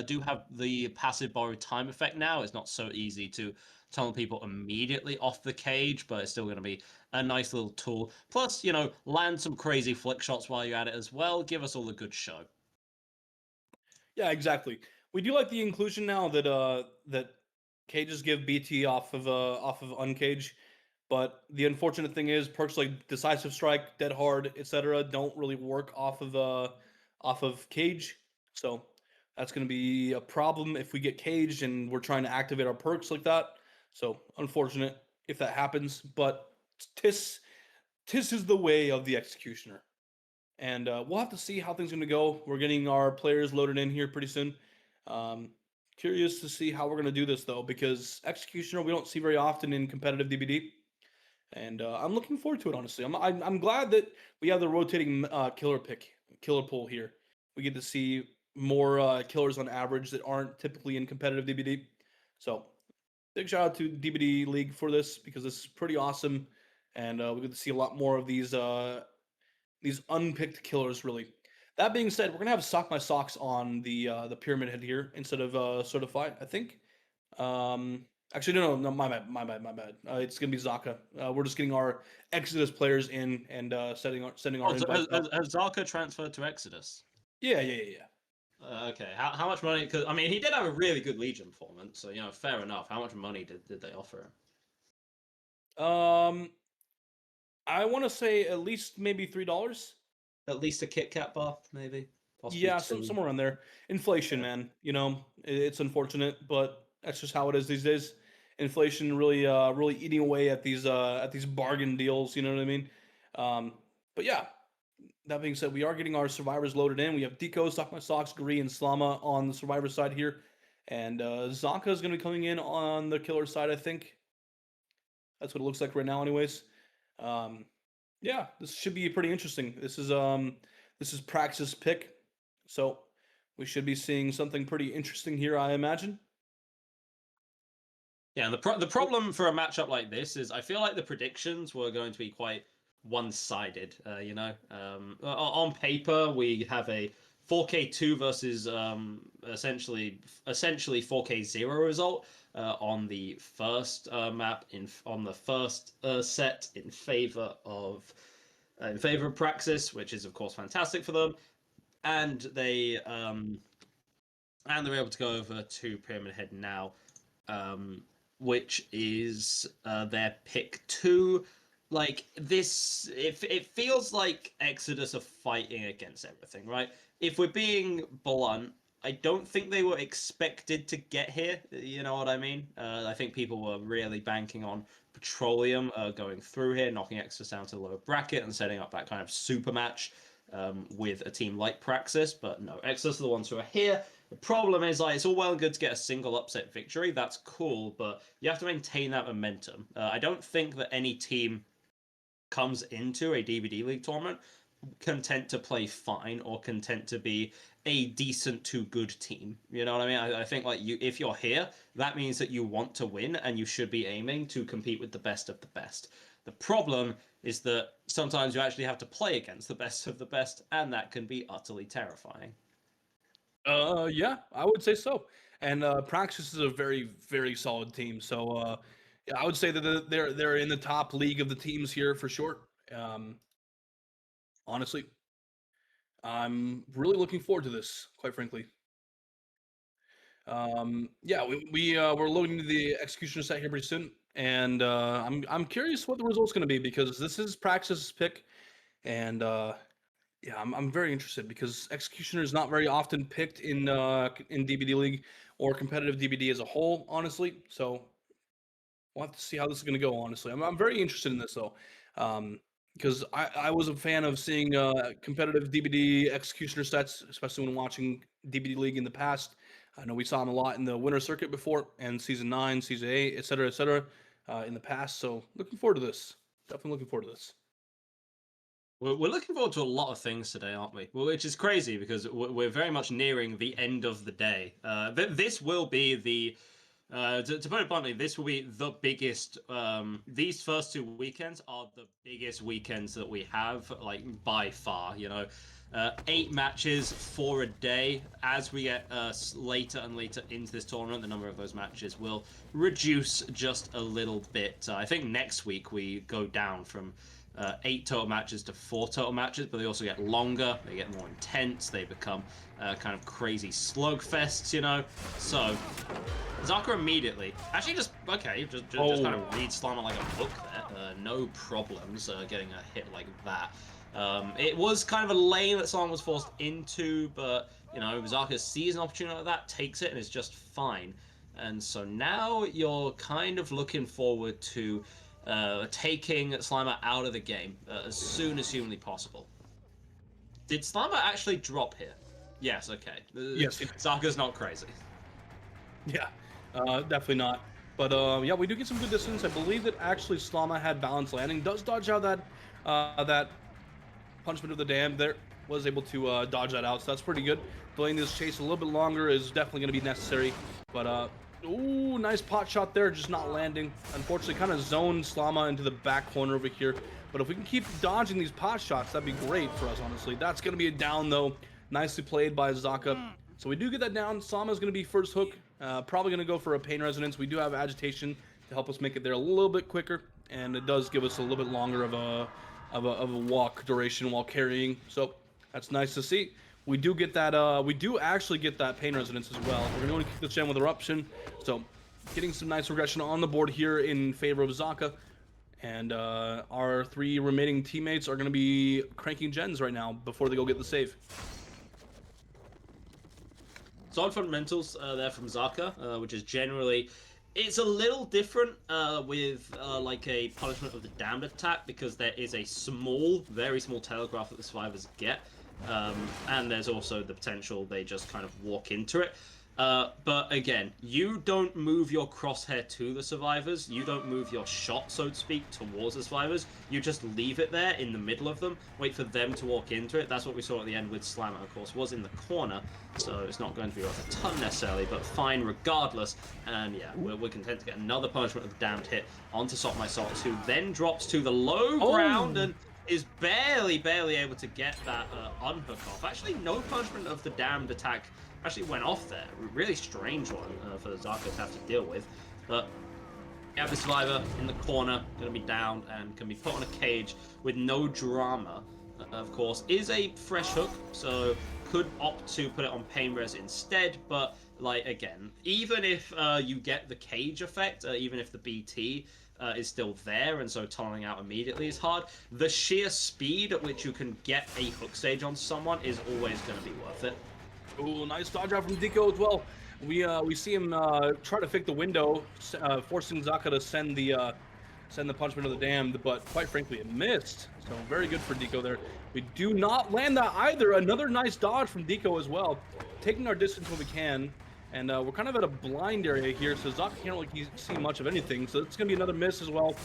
do have the passive borrowed time effect now. It's not so easy to tunnel people immediately off the cage, but it's still going to be a nice little tool. Plus, land some crazy flick shots while you're at it as well. Give us all a good show. Yeah, exactly. We do like the inclusion now that cages give BT off of uncage, but the unfortunate thing is perks like decisive strike, dead hard, etc. don't really work off of cage. So that's going to be a problem if we get caged and we're trying to activate our perks like that. So unfortunate if that happens, but tis tis is the way of the executioner. And we'll have to see how things are going to go. We're getting our players loaded in here pretty soon. Um, Curious to see how we're going to do this though, because executioner we don't see very often in competitive DBD, and I'm looking forward to it. Honestly, I'm glad that we have the rotating killer pool here. We get to see more killers on average that aren't typically in competitive DBD. So big shout out to DBDLeague for this because this is pretty awesome, and we get to see a lot more of these unpicked killers, really. That being said, we're gonna have Sock My Socks on the pyramid head here instead of Certified, I think. Actually, no, my bad, my bad. It's gonna be Zaka. We're just getting our Exodus players in and sending our So invites out. has Zarka transferred to Exodus? Yeah. Okay, how much money? Because I mean, he did have a really good Legion performance, so fair enough. How much money did they offer him? I want to say at least maybe $3. At least a Kit Kat bar, maybe, possibly Yeah, two. somewhere around there. Inflation, man. It's unfortunate, but that's just how it is these days. Inflation really eating away at these bargain deals. You know what I mean? But yeah. That being said, we are getting our survivors loaded in. We have Deco, Sock My Socks, Gri, and Slama on the survivor side here, and Zonka is going to be coming in on the killer side. I think that's what it looks like right now, anyways. Um, yeah, this should be pretty interesting. This is Praxis pick, so we should be seeing something pretty interesting here, I imagine. Yeah, and the problem for a matchup like this is I feel like the predictions were going to be quite one-sided. On paper we have a 4K2 versus essentially 4K0 result on the first map on the first set in favor of Praxis, which is of course fantastic for them, and they're able to go over to Pyramid Head now. Which is their pick 2. Like this, it feels like Exodus are fighting against everything, right? If we're being blunt, I don't think they were expected to get here. You know what I mean? I think people were really banking on Petroleum going through here, knocking Exodus down to the lower bracket and setting up that kind of super match with a team like Praxis, but no, Exodus are the ones who are here. The problem is, like, it's all well and good to get a single upset victory. That's cool, but you have to maintain that momentum. I don't think that any team comes into a DBDLeague tournament content to play fine or content to be a decent to good team. You know what I mean? I think, like, if you're here, that means that you want to win and you should be aiming to compete with the best of the best. The problem is that sometimes you actually have to play against the best of the best, and that can be utterly terrifying. Yeah, I would say so. And Praxis is a very, very solid team. So yeah, I would say that they're in the top league of the teams here for sure. Honestly, I'm really looking forward to this, quite frankly. Yeah, we're loading into the executioner set here pretty soon, and I'm curious what the result's going to be because this is Praxis' pick, and yeah, I'm very interested because Executioner is not very often picked in DBDLeague or competitive DBD as a whole, honestly. So we'll have to see how this is going to go. Honestly, I'm very interested in this though, because I was a fan of seeing competitive DBD Executioner sets, especially when watching DBDLeague in the past. I know we saw them a lot in the winter circuit before, and season 9, season 8, etc., in the past. So looking forward to this. Definitely looking forward to this. We're looking forward to a lot of things today, aren't we? Well, which is crazy because we're very much nearing the end of the day. This will be the, to put it bluntly, this will be the biggest. These first 2 weekends are the biggest weekends that we have, like, by far. You know, 8 matches for a day. As we get later and later into this tournament, the number of those matches will reduce just a little bit. I think next week we go down from 8 total matches to 4 total matches, but they also get longer, they get more intense, they become kind of crazy slugfests, you know? So, Zaka immediately, actually just kind of read Slammer like a book there, no problems getting a hit like that. It was kind of a lane that Slammer was forced into, but, you know, Zaka sees an opportunity like that, takes it, and is just fine. And so now you're kind of looking forward to taking Slimer out of the game as soon as humanly possible. Did Slimer actually drop here? Yes, okay. Yes. Zaka's not crazy. Yeah, definitely not. But yeah, we do get some good distance. I believe that actually Slama had balanced landing. Does dodge out that that punishment of the dam there. Was able to dodge that out, so that's pretty good. Delaying this chase a little bit longer is definitely going to be necessary. But ooh, nice pot shot there, just not landing. Unfortunately, kind of zoned Slama into the back corner over here. But if we can keep dodging these pot shots, that'd be great for us, honestly. That's going to be a down, though. Nicely played by Zaka. So we do get that down. Slama's going to be first hook. Probably going to go for a pain resonance. We do have agitation to help us make it there a little bit quicker. And it does give us a little bit longer of a walk duration while carrying. So that's nice to see. We do get that, we do actually get that pain resonance as well. We're going to kick the gen with eruption. So getting some nice regression on the board here in favor of Zaka. And our 3 remaining teammates are going to be cranking gens right now before they go get the save. Solid fundamentals there from Zaka, which is generally... It's a little different with like a punishment of the damned attack because there is a small, very small telegraph that the survivors get. And there's also the potential they just kind of walk into it. But again, you don't move your crosshair to the survivors. You don't move your shot, so to speak, towards the survivors. You just leave it there in the middle of them, wait for them to walk into it. That's what we saw at the end with Slammer, of course. Was in the corner, so it's not going to be worth a ton necessarily, but fine regardless. And yeah, we're content to get another punishment of the damned hit onto Salt My Salts, who then drops to the low ground and is barely able to get that unhook off. Actually, no punishment of the damned attack actually went off there. A really strange one for the Zaka to have to deal with. But you have the survivor in the corner, going to be down and can be put on a cage with no drama. Of course, is a fresh hook, so could opt to put it on pain res instead. But like again, even if you get the cage effect, even if the BT is still there, and so tunneling out immediately is hard, the sheer speed at which you can get a hook stage on someone is always going to be worth it. Ooh, nice dodge out from Deco as well. We see him try to fake the window, forcing Zaka to send the send the punishment of the damned, but quite frankly, it missed. So very good for Deco there. We do not land that either. Another nice dodge from Deco as well, taking our distance when we can. And we're kind of at a blind area here, so Zaka can't really see much of anything. So it's going to be another miss as well.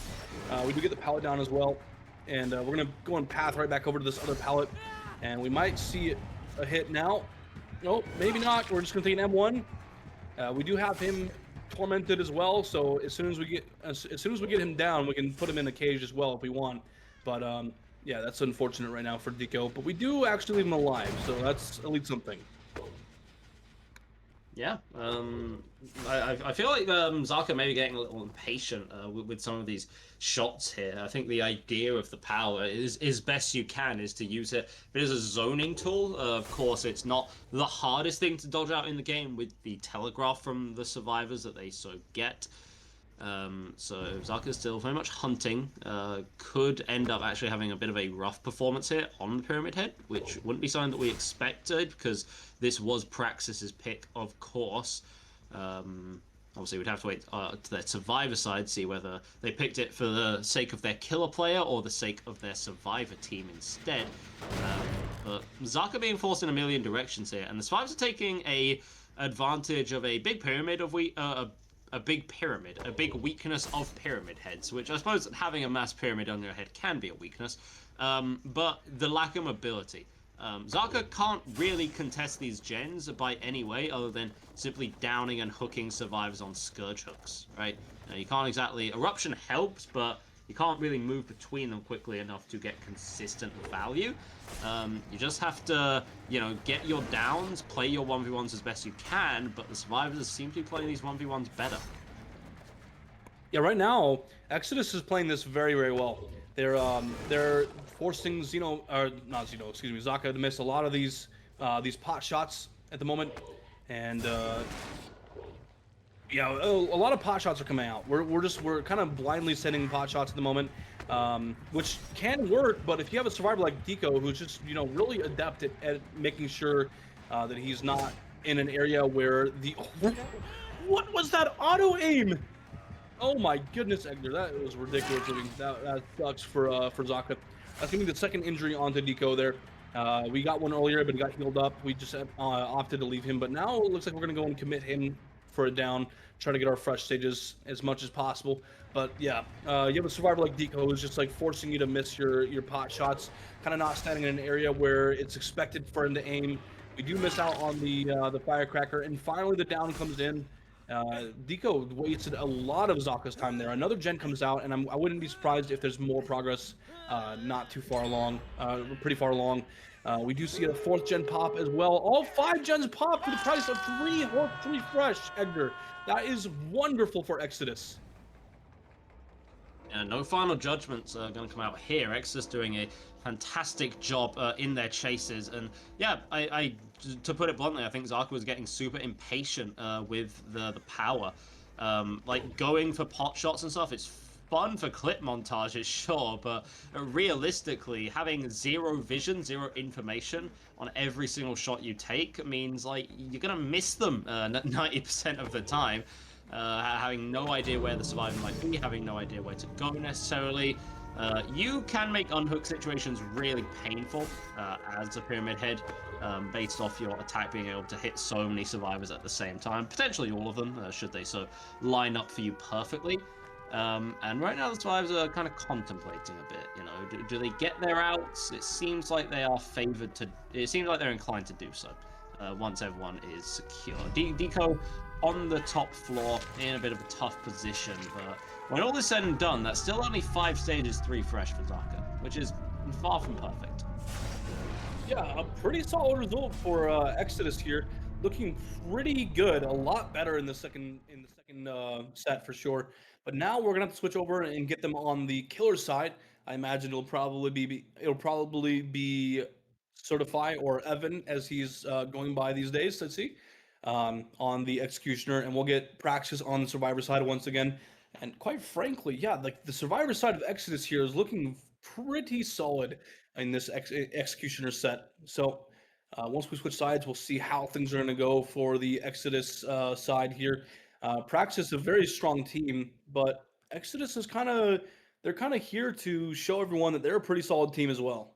We do get the pallet down as well. And we're going to go on path right back over to this other pallet. And we might see a hit now. Nope, maybe not. We're just going to take an M1. We do have him tormented as well, so as soon as we get him down, we can put him in a cage as well if we want. But yeah, that's unfortunate right now for Deco. But we do actually leave him alive, so that's at least something. Yeah, I feel like Zaka may be getting a little impatient with some of these shots here. I think the idea of the power is best you can is to use it as a zoning tool. Of course, it's not the hardest thing to dodge out in the game with the telegraph from the survivors that they so get. So Zaka's still very much hunting, could end up actually having a bit of a rough performance here on the Pyramid Head, which wouldn't be something that we expected because this was Praxis's pick, of course. Obviously, we'd have to wait to their survivor side, see whether they picked it for the sake of their killer player or the sake of their survivor team instead. But Zaka being forced in a million directions here, and the survivors are taking a advantage of a big pyramid of a big weakness of pyramid heads, which I suppose having a mass pyramid on your head can be a weakness, but the lack of mobility. Zaka can't really contest these gens by any way other than simply downing and hooking survivors on Scourge hooks, right? You can't exactly... Eruption helps, but you can't really move between them quickly enough to get consistent value. You just have to, get your downs, play your 1v1s as best you can, but the survivors seem to be playing these 1v1s better. Yeah, right now, Exodus is playing this very, very well. They're forcing Zaka to miss a lot of these pot shots at the moment, and yeah, a lot of pot shots are coming out. We're kind of blindly sending pot shots at the moment, which can work. But if you have a survivor like Deco, who's just really adept at making sure that he's not in an area where what was that auto aim? Oh my goodness, Egdar, that was ridiculous. That sucks for Zaka. That's gonna be the second injury onto Deco there. We got one earlier, but he got healed up. We just opted to leave him, but now it looks like we're gonna go and commit him for a down, try to get our fresh stages as much as possible. But yeah, you have a survivor like Deco who's just like forcing you to miss your pot shots, kind of not standing in an area where it's expected for him to aim. We do miss out on the firecracker, and finally the down comes in. Deco wasted a lot of Zaka's time there. Another gen comes out, and I wouldn't be surprised if there's more progress not too far along, pretty far along. We do see a 4th gen pop as well. All 5 gens pop for the price of 3 fresh, Egdar. That is wonderful for Exodus. No final judgments are going to come out here. Exodus doing a fantastic job in their chases, and yeah, I to put it bluntly, I think Zaka was getting super impatient with the power. Like going for pot shots and stuff, it's fun for clip montages, sure, but realistically, having zero vision, zero information on every single shot you take means like you're gonna miss them 90% of the time. Having no idea where the survivor might be, having no idea where to go necessarily. You can make unhook situations really painful as a pyramid head, based off your attack being able to hit so many survivors at the same time, potentially all of them, should they so line up for you perfectly. And right now the survivors are kind of contemplating a bit, do they get their outs? It seems like they are favored to, it seems like they're inclined to do so, once everyone is secure. Deco on the top floor in a bit of a tough position, but when all is said and done, that's still only 5 stages, 3 fresh for Zaka, which is far from perfect. Yeah, a pretty solid result for Exodus here. Looking pretty good, a lot better in the second set for sure. But now we're gonna have to switch over and get them on the killer side. I imagine it'll probably be Certify or Evan as he's going by these days. Let's see, on the Executioner, and we'll get Praxis on the Survivor side once again. And quite frankly, yeah, like the Survivor side of Exodus here is looking pretty solid in this Executioner set. So once we switch sides, we'll see how things are going to go for the Exodus side here. Praxis, a very strong team, but Exodus is kind of they're kind of here to show everyone that they're a pretty solid team as well.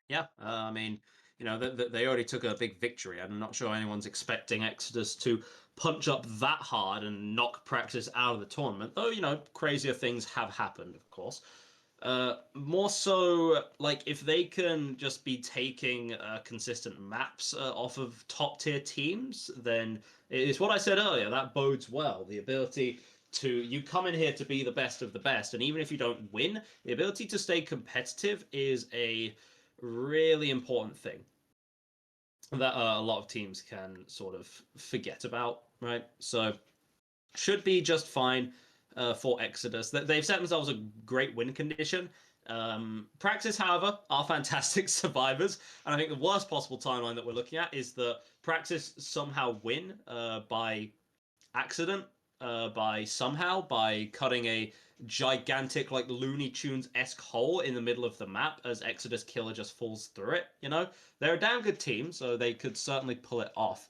Yeah, I mean, they already took a big victory. I'm not sure anyone's expecting Exodus to punch up that hard and knock Praxis out of the tournament. Though, crazier things have happened, of course. More so, like, if they can just be taking consistent maps off of top tier teams, then it's what I said earlier. That bodes well. The ability to, you come in here to be the best of the best, and even if you don't win, the ability to stay competitive is a really important thing that a lot of teams can sort of forget about, right? So should be just fine for Exodus. They've set themselves a great win condition. Praxis, however, are fantastic survivors, and I think the worst possible timeline that we're looking at is that Praxis somehow win by accident, by cutting a gigantic, like, Looney Tunes-esque hole in the middle of the map as Exodus Killer just falls through it. They're a damn good team, so they could certainly pull it off,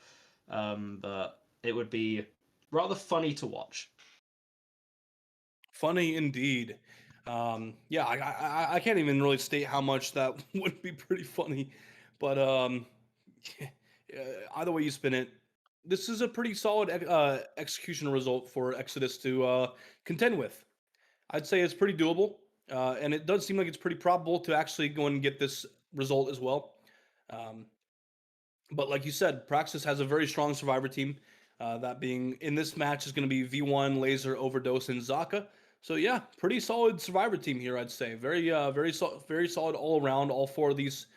but it would be rather funny to watch. Funny indeed. Yeah, I can't even really state how much that would be pretty funny, but either way you spin it, this is a pretty solid execution result for Exodus to contend with. I'd say it's pretty doable, and it does seem like it's pretty probable to actually go and get this result as well. Um, but like you said, Praxis has a very strong survivor team. That being in this match is going to be V1, Laser, Overdose, and Zaka. So yeah, pretty solid survivor team here, I'd say. Very solid all around. All four of these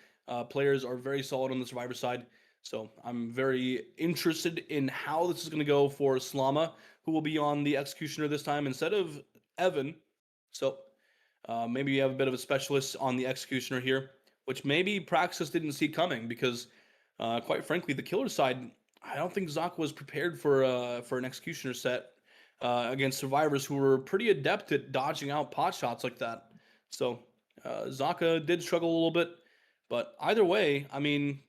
players are very solid on the survivor side. So I'm very interested in how this is going to go for Slama, who will be on the Executioner this time instead of Evan. So maybe you have a bit of a specialist on the Executioner here, which maybe Praxis didn't see coming because, quite frankly, the killer side, I don't think Zaka was prepared for an Executioner set against survivors who were pretty adept at dodging out pot shots like that. So Zaka did struggle a little bit, but either way, I mean,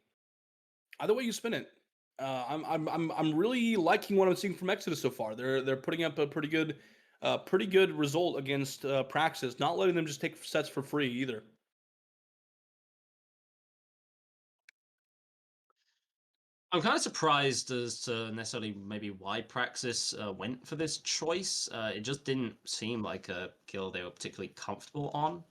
either way you spin it, I'm really liking what I'm seeing from Exodus so far. They're putting up a pretty good result against Praxis, not letting them just take sets for free either. I'm kind of surprised as to necessarily maybe why Praxis went for this choice. It just didn't seem like a kill they were particularly comfortable on.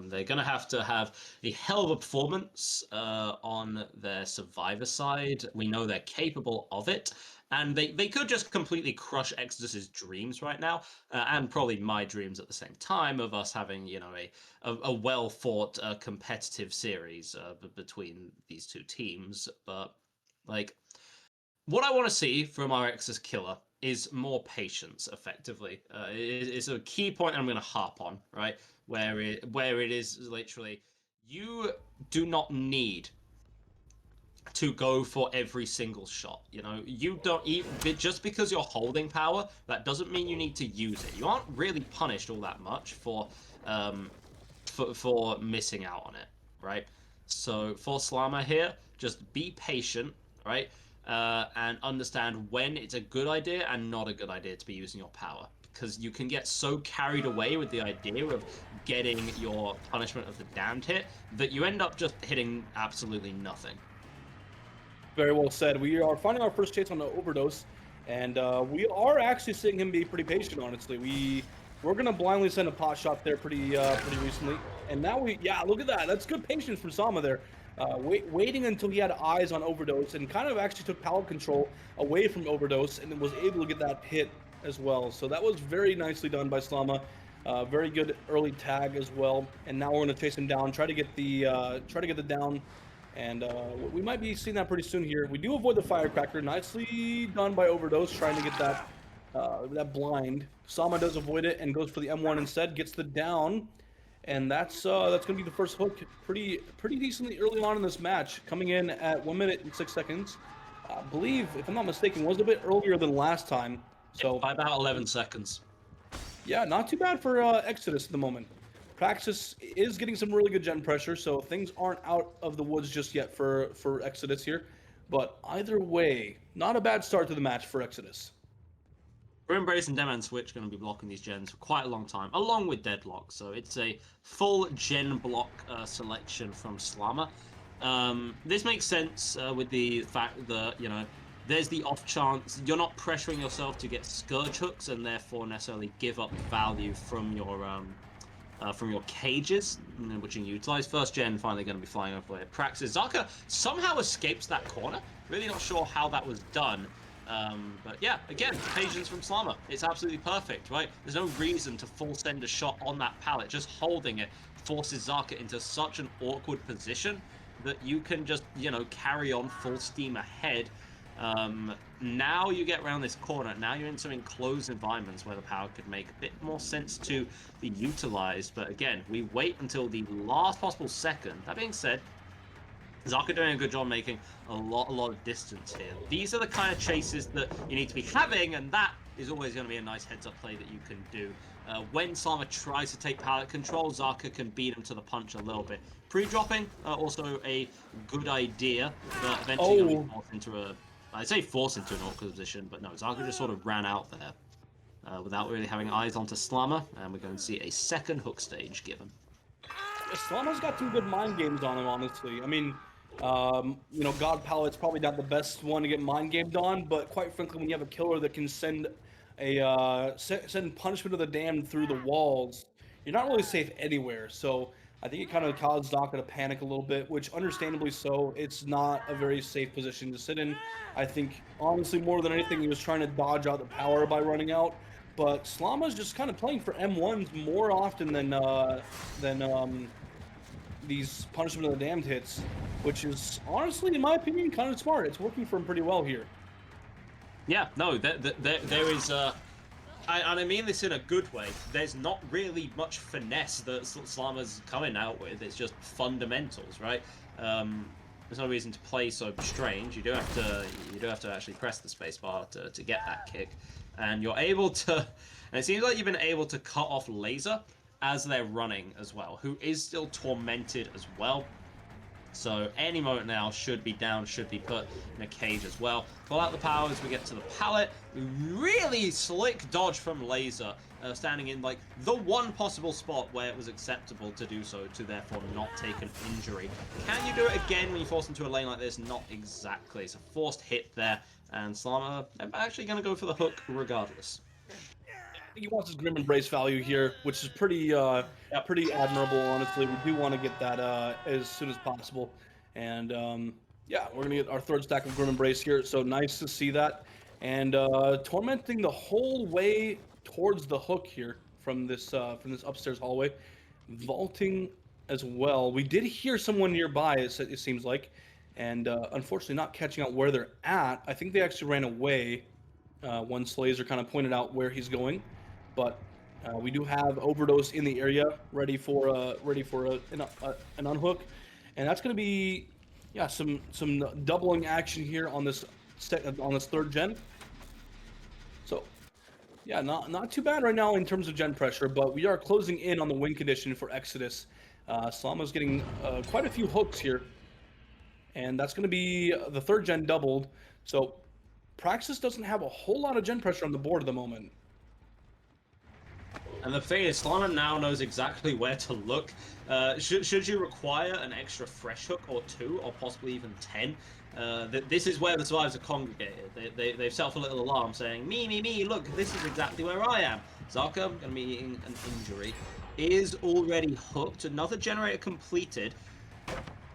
They're going to have a hell of a performance on their survivor side. We know they're capable of it. And they could just completely crush Exodus's dreams right now, and probably my dreams at the same time of us having, a well-fought competitive series between these two teams. But like, what I want to see from our Exodus killer is more patience, effectively. It's a key point I'm going to harp on, right? Where it is literally, you do not need to go for every single shot. You don't just because you're holding power, that doesn't mean you need to use it. You aren't really punished all that much for missing out on it, right? So for Slama here, just be patient, right? And understand when it's a good idea and not a good idea to be using your power. Because you can get so carried away with the idea of getting your punishment of the damned hit that you end up just hitting absolutely nothing. Very well said. We are finding our first chase on the Overdose, and we are actually seeing him be pretty patient, honestly. We're going to blindly send a pot shot there pretty recently, and now look at that. That's good patience from Sama there. Waiting until he had eyes on Overdose and kind of actually took power control away from Overdose and then was able to get that hit as well. So that was very nicely done by Slama. Very good early tag as well. And now we're going to chase him down, try to get the down. And we might be seeing that pretty soon here. We do avoid the firecracker. Nicely done by Overdose, trying to get that blind. Sama does avoid it and goes for the M1 instead, gets the down. And that's going to be the first hook pretty decently early on in this match, coming in at 1 minute and 6 seconds. I believe, if I'm not mistaken, was a bit earlier than last time. So by about 11 seconds. Yeah, not too bad for Exodus at the moment. Praxis is getting some really good gen pressure, so things aren't out of the woods just yet for Exodus here. But either way, not a bad start to the match for Exodus. Grim Embrace and Deadman Switch are going to be blocking these gens for quite a long time, along with Deadlock. So it's a full gen block selection from Slammer. This makes sense with the fact that, you know, there's the off chance you're not pressuring yourself to get Scourge hooks and therefore necessarily give up value from your cages, which you can utilize. First gen finally going to be flying over there. Praxis. Zaka somehow escapes that corner. Really not sure how that was done. But yeah, again, patience from Slammer. It's absolutely perfect, right? There's no reason to full send a shot on that pallet. Just holding it forces Zaka into such an awkward position that you can just, you know, carry on full steam ahead. Now you get around this corner. Now you're in some enclosed environments where the power could make a bit more sense to be utilized. But again, we wait until the last possible second. That being said, Zaka doing a good job making a lot of distance here. These are the kind of chases that you need to be having, and that is always going to be a nice heads-up play that you can do. When Slammer tries to take pallet control, Zaka can beat him to the punch a little bit. Pre-dropping, also a good idea, but eventually going to be forced into a... I'd say forced into an awkward position, but no, Zaka just sort of ran out there without really having eyes onto Slammer, and we're going to see a second hook stage given. Slammer's got some good mind games on him, honestly. I mean, you know, God Pallet's probably not the best one to get mind gamed on, but quite frankly, when you have a killer that can send send punishment of the damned through the walls, you're not really safe anywhere. So I think it kind of caused Zaka to panic a little bit, which understandably so. It's not a very safe position to sit in. I think, honestly, more than anything, he was trying to dodge out the power by running out. But Slama's just kind of playing for M1s more often than these punishment of the damned hits, which is honestly, in my opinion, kind of smart. It's working for him pretty well here. Yeah, no, there is, and I mean this in a good way, there's not really much finesse that Slammer's coming out with. It's just fundamentals, right? There's no reason to play so strange. You do have to actually press the spacebar to get that kick, and you're able to. And it seems like you've been able to cut off Laser as they're running as well, who is still tormented as well. So any moment now should be down, should be put in a cage as well. Pull out the power as we get to the pallet. Really slick dodge from Laser, standing in like the one possible spot where it was acceptable to do so, to therefore not take an injury. Can you do it again when you force into a lane like this? Not exactly. It's a forced hit there, and Slammer actually going to go for the hook regardless. He wants his Grim Embrace value here, which is pretty admirable, honestly. We do want to get that as soon as possible. And yeah, we're going to get our third stack of Grim Embrace here, so nice to see that. And tormenting the whole way towards the hook here from this upstairs hallway. Vaulting as well. We did hear someone nearby, it seems like, and unfortunately not catching out where they're at. I think they actually ran away once Laser kind of pointed out where he's going. But we do have Overdose in the area, ready for an unhook, and that's going to be some doubling action here on this third gen. So yeah, not too bad right now in terms of gen pressure, but we are closing in on the win condition for Exodus. Slama's getting quite a few hooks here, and that's going to be the third gen doubled. So Praxis doesn't have a whole lot of gen pressure on the board at the moment. And the thing is, Slammer now knows exactly where to look. Should you require an extra fresh hook or two, or possibly even 10, this is where the survivors are congregated. They've set off a little alarm saying, me, look, this is exactly where I am. Zaka, going to be eating an injury, is already hooked. Another generator completed.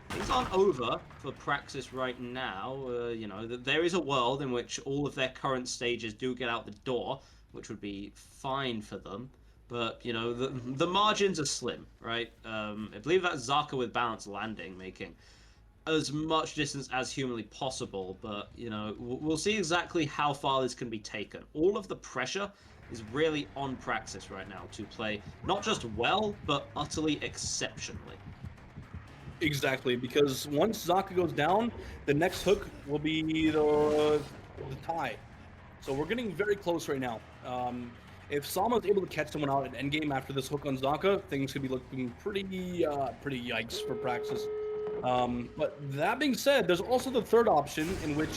Things aren't over for Praxis right now. You know, there is a world in which all of their current stages do get out the door, which would be fine for them. But, you know, the margins are slim, right? I believe that's Zaka with balanced landing, making as much distance as humanly possible. But, you know, we'll see exactly how far this can be taken. All of the pressure is really on Praxis right now to play not just well, but utterly exceptionally. Exactly, because once Zaka goes down, the next hook will be the tie. So we're getting very close right now. If Salma is able to catch someone out at endgame after this hook on Zaka, things could be looking pretty yikes for Praxis. But that being said, there's also the third option in which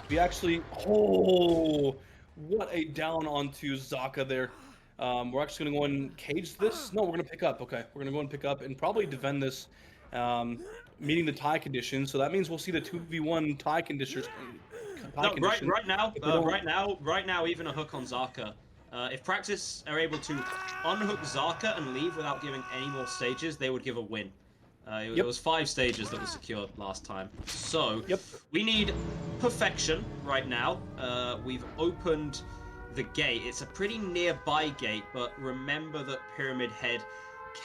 we actually... Oh! What a down onto Zaka there. We're actually going to go and cage this. No, we're going to pick up. Okay, we're going to go and pick up and probably defend this, meeting the tie condition. So that means we'll see the 2v1 tie conditions. Tie No, condition. right now, even a hook on Zaka. If Praxis are able to unhook Zaka and leave without giving any more stages, they would give a win. It was 5 stages that was secured last time. So, we need perfection right now. We've opened the gate. It's a pretty nearby gate, but remember that Pyramid Head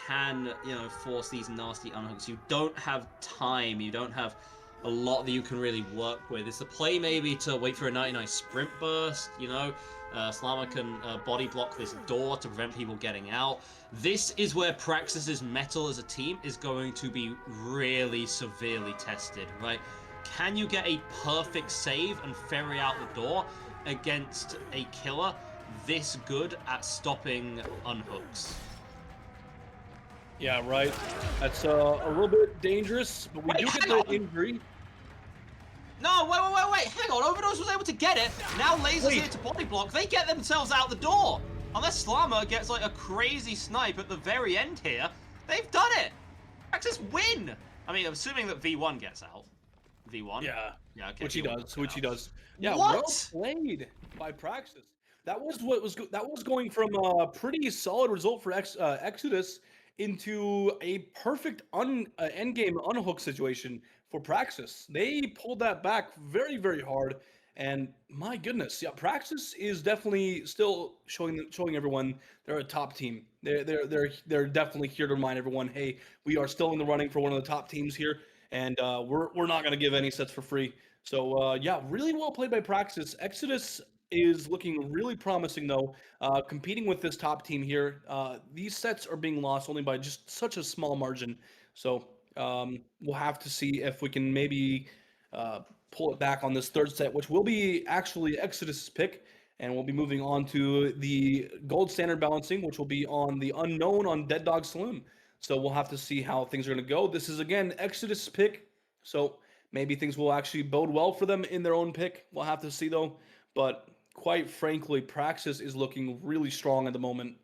can, force these nasty unhooks. You don't have time. You don't have a lot that you can really work with. It's the play maybe to wait for a 99 sprint burst, Slama can body block this door to prevent people getting out. This is where Praxis's metal as a team is going to be really severely tested, right? Can you get a perfect save and ferry out the door against a killer this good at stopping unhooks? Yeah, right. That's a little bit dangerous, but we do get the injury. No, wait. Hang on. Overdose was able to get it. Now Laser's here to body block. They get themselves out the door. Unless Slama gets like a crazy snipe at the very end here, they've done it. Praxis win. I mean, assuming that V1 gets out. V1? Yeah. Yeah, okay. Which he does. Yeah, what? Well played by Praxis. That was going from a pretty solid result for Exodus into a perfect endgame unhook situation for Praxis. They pulled that back very, very hard, and my goodness, yeah, Praxis is definitely still showing everyone they're a top team. They're definitely here to remind everyone, hey, we are still in the running for one of the top teams here, and we're not going to give any sets for free. So yeah, really well played by Praxis. Exodus is looking really promising though, competing with this top team here. These sets are being lost only by just such a small margin. So we'll have to see if we can maybe pull it back on this third set, which will be actually Exodus's pick. And we'll be moving on to the gold standard balancing, which will be on the Unknown on Dead Dog Saloon. So we'll have to see how things are going to go. This is, again, Exodus' pick. So maybe things will actually bode well for them in their own pick. We'll have to see, though. But quite frankly, Praxis is looking really strong at the moment.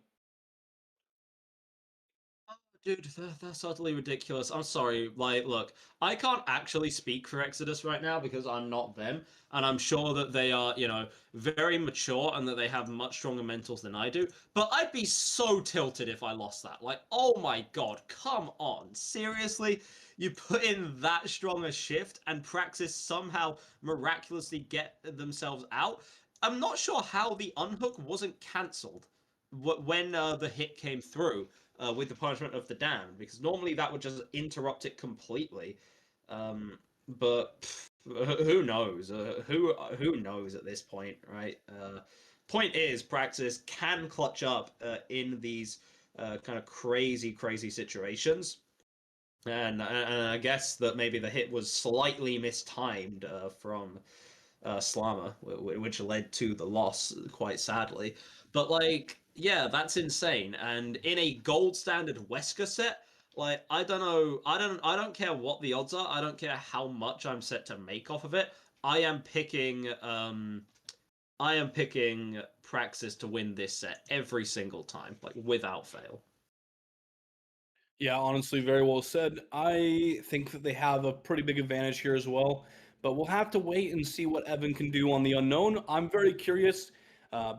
Dude, that's utterly ridiculous. I'm sorry. Like, look, I can't actually speak for Exodus right now because I'm not them. And I'm sure that they are, very mature and that they have much stronger mentals than I do. But I'd be so tilted if I lost that. Like, oh my god, come on. Seriously? You put in that strong a shift and Praxis somehow miraculously get themselves out? I'm not sure how the unhook wasn't cancelled when the hit came through with the punishment of the damned, because normally that would just interrupt it completely. But who knows? Who knows at this point, right? Point is, Praxis can clutch up in these kind of crazy situations. And I guess that maybe the hit was slightly mistimed from Slama, which led to the loss, quite sadly. But like, yeah, that's insane. And in a gold standard Wesker set, like, I don't know, I don't care what the odds are. I don't care how much I'm set to make off of it. I am picking Praxis to win this set every single time, like without fail. Yeah, honestly, very well said. I think that they have a pretty big advantage here as well, but we'll have to wait and see what Evan can do on the Unknown. I'm very curious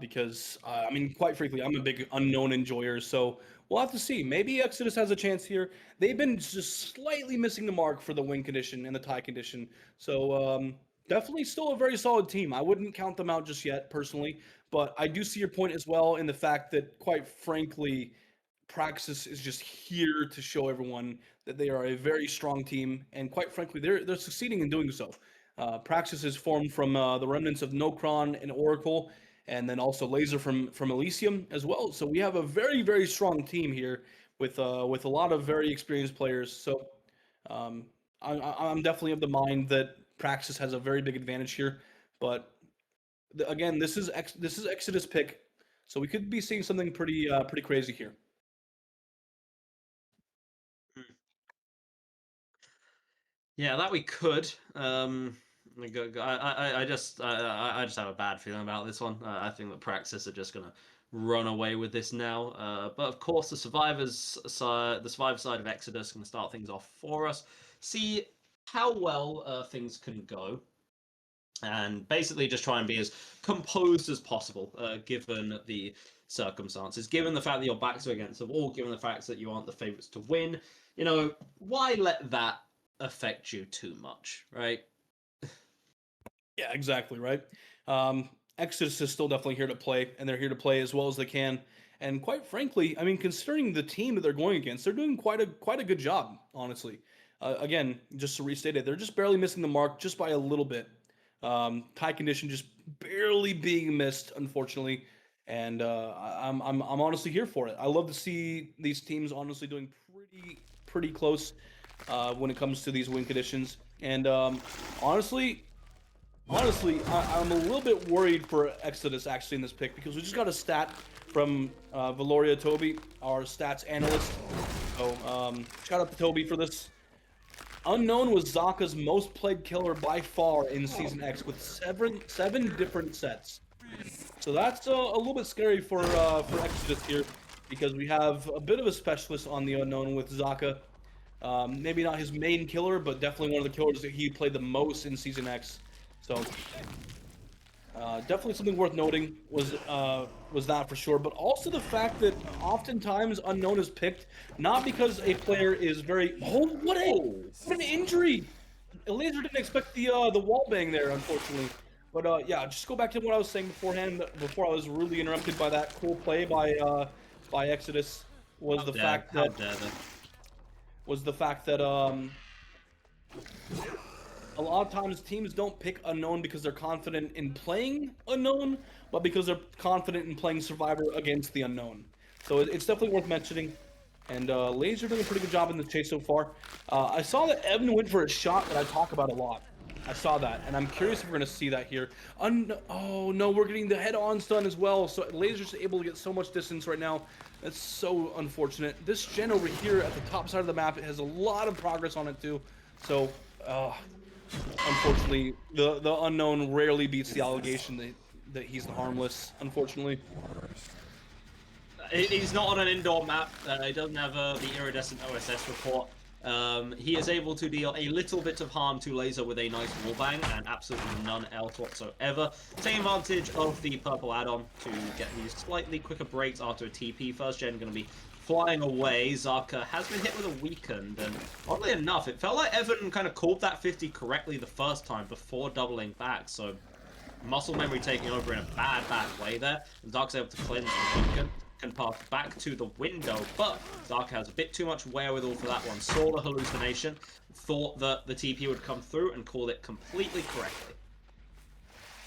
because, I mean, quite frankly, I'm a big Unknown enjoyer, so we'll have to see. Maybe Exodus has a chance here. They've been just slightly missing the mark for the win condition and the tie condition, so definitely still a very solid team. I wouldn't count them out just yet, personally, but I do see your point as well in the fact that, quite frankly, Praxis is just here to show everyone that they are a very strong team, and quite frankly, they're succeeding in doing so. Praxis is formed from the remnants of Nokron and Oracle, and then also Laser from Elysium as well. So we have a very strong team here with a lot of very experienced players. So I'm definitely of the mind that Praxis has a very big advantage here. But again, this is Exodus pick, so we could be seeing something pretty crazy here. Yeah, that we could. I just have a bad feeling about this one. I think that Praxis are just gonna run away with this now. But of course, the survivor side of Exodus can start things off for us. See how well things can go, and basically just try and be as composed as possible, given the circumstances, given the fact that your backs are against the wall, given the fact that you aren't the favorites to win. You know, why let that affect you too much, right? Yeah, exactly, right? Exodus is still definitely here to play, and they're here to play as well as they can. And quite frankly, I mean, considering the team that they're going against, they're doing quite a good job, honestly. Again, just to restate it, they're just barely missing the mark, just by a little bit. Tie condition just barely being missed, unfortunately. And I'm honestly here for it. I love to see these teams honestly doing pretty close when it comes to these win conditions. And honestly, I'm a little bit worried for Exodus actually in this pick, because we just got a stat from Valoria Toby, our stats analyst. So shout out to Toby for this. Unknown was Zaka's most played killer by far in Season X with seven different sets. So that's a little bit scary for Exodus here, because we have a bit of a specialist on the Unknown with Zaka. Maybe not his main killer, but definitely one of the killers that he played the most in Season X. So definitely something worth noting was that for sure, but also the fact that oftentimes Unknown is picked not because a player is very what an injury! Laser didn't expect the wall bang there, unfortunately. But yeah, just go back to what I was saying beforehand, before I was really interrupted by that cool play by Exodus, was the fact that a lot of times teams don't pick Unknown because they're confident in playing Unknown, but because they're confident in playing Survivor against the Unknown. So it's definitely worth mentioning. And Laser doing a pretty good job in the chase so far. I saw that Evan went for a shot that I talk about a lot. I saw that, and I'm curious if we're going to see that here. Oh no, we're getting the head-on stun as well, so Laser's able to get so much distance right now. That's so unfortunate. This gen over here at the top side of the map, it has a lot of progress on it too. So, unfortunately, the Unknown rarely beats the allegation that he's harmless, unfortunately. He's not on an indoor map. He doesn't have the iridescent OSS report. He is able to deal a little bit of harm to Laser with a nice wallbang and absolutely none else whatsoever. Taking advantage of the purple add-on to get these slightly quicker breaks after a TP. First gen going to be flying away. Zaka has been hit with a weakened, and oddly enough, it felt like Evan kind of called that 50 correctly the first time before doubling back, so muscle memory taking over in a bad way there. And Zaka's able to cleanse the weaken, can pass back to the window, but Zaka has a bit too much wherewithal for that one. Saw the hallucination, thought that the TP would come through, and called it completely correctly.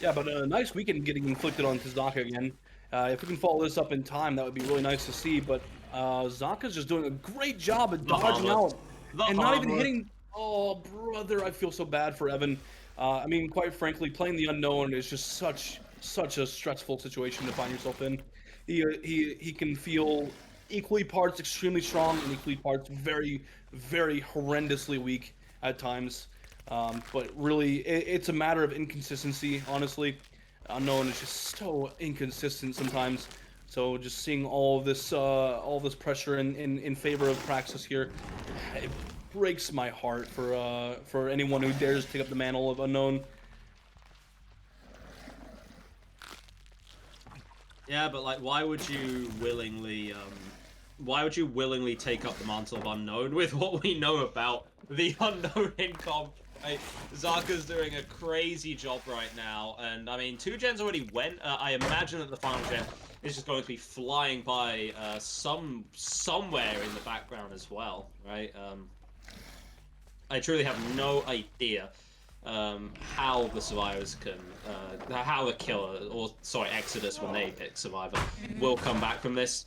Yeah, but a nice weekend getting inflicted on Zaka again. If we can follow this up in time, that would be really nice to see, but Zaka's just doing a great job at dodging out and not even hitting. Oh, brother, I feel so bad for Evan. I mean, quite frankly, playing the Unknown is just such a stressful situation to find yourself in. He can feel equally parts extremely strong and equally parts very horrendously weak at times. But really, it's a matter of inconsistency, honestly. Unknown is just so inconsistent sometimes. So just seeing all this pressure in favor of Praxis here, it breaks my heart for anyone who dares take up the mantle of Unknown. Yeah, but like, why would you willingly take up the mantle of Unknown with what we know about the Unknown in comp? Right? Zaka's doing a crazy job right now, and I mean, 2 gens already went. I imagine that the final gen is just going to be flying by somewhere in the background as well, right? I truly have no idea how the survivors can, how the killer, or sorry, Exodus, when they pick survivor, will come back from this.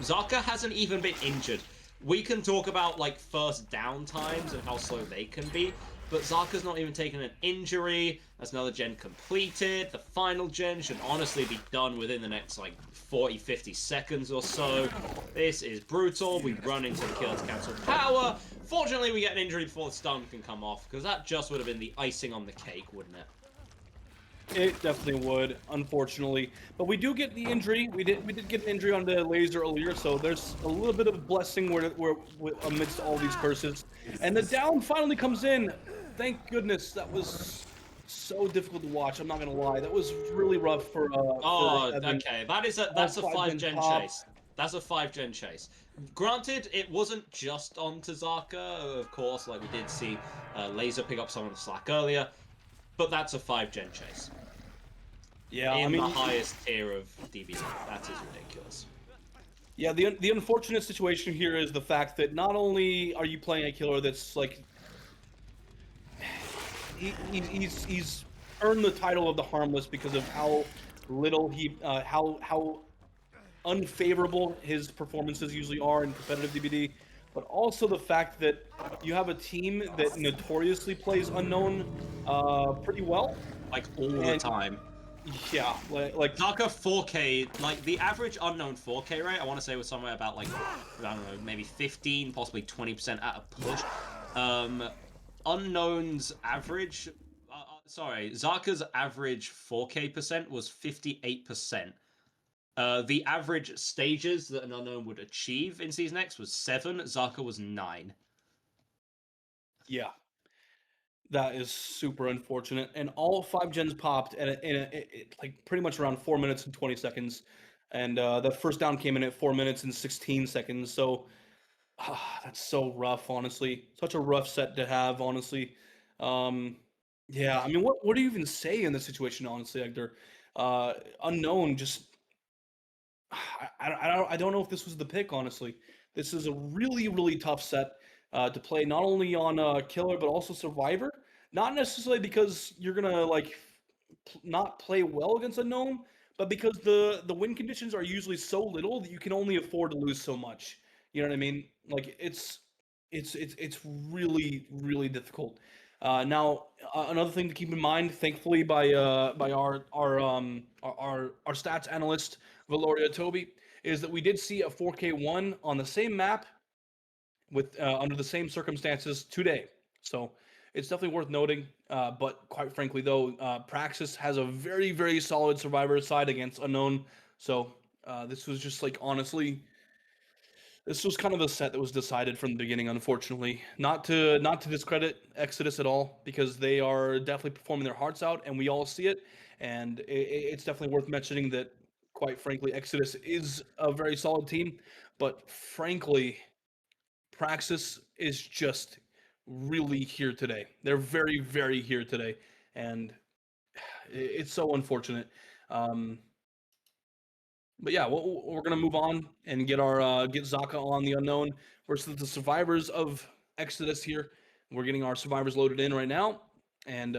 Zaka hasn't even been injured. We can talk about like first down times and how slow they can be, but Zaka's not even taken an injury. That's another gen completed. The final gen should honestly be done within the next, like, 40, 50 seconds or so. This is brutal. We run into the kill to cancel power. Fortunately, we get an injury before the stun can come off, because that just would have been the icing on the cake, wouldn't it? It definitely would, unfortunately. But we do get the injury. We did get an injury on the laser earlier, so there's a little bit of blessing where amidst all these curses. And the down finally comes in. Thank goodness. That was so difficult to watch. I'm not gonna lie. That was really rough for. Evan. Okay. That's a 5-gen pop. chase. That's a 5-gen chase. Granted, it wasn't just onto Zaka, of course. Like we did see Laser pick up some of the slack earlier. But that's a 5-gen chase. Yeah, in I mean, the highest tier of DBD. That is ridiculous. Yeah, the unfortunate situation here is the fact that not only are you playing a killer that's like he's earned the title of the Harmless because of how little how unfavorable his performances usually are in competitive DBD, but also the fact that you have a team that notoriously plays Unknown pretty well. Like, all the time. Yeah, like Zaka 4K, like, the average Unknown 4K rate, I want to say was somewhere about, like, I don't know, maybe 15, possibly 20% at a push. Unknown's average, Zaka's average 4K percent was 58%. The average stages that an Unknown would achieve in Season X was 7, Zaka was 9. Yeah. That is super unfortunate. And all 5 gens popped in like pretty much around 4 minutes and 20 seconds. And the first down came in at 4 minutes and 16 seconds. So that's so rough, honestly. Such a rough set to have, honestly. Yeah, I mean, what do you even say in this situation, honestly, Egdar? Unknown just I don't know if this was the pick, honestly. This is a really, really tough set to play, not only on Killer, but also Survivor. Not necessarily because you're going to, like, not play well against Unknown, but because the win conditions are usually so little that you can only afford to lose so much. You know what I mean? Like, it's really, really difficult. Now, another thing to keep in mind, thankfully by our stats analyst Valoria Toby, is that we did see a 4K1 on the same map with under the same circumstances today. So it's definitely worth noting. But quite frankly, though, Praxis has a very, very solid Survivor side against Unknown. So this was just like, honestly, this was kind of a set that was decided from the beginning, unfortunately. Not to discredit Exodus at all, because they are definitely performing their hearts out, and we all see it. And it's definitely worth mentioning that, quite frankly, Exodus is a very solid team. But frankly, Praxis is just really here today. They're very, very here today, and it's so unfortunate. But yeah, we're gonna move on and get our get Zaka on the Unknown versus the survivors of Exodus here. We're getting our survivors loaded in right now, and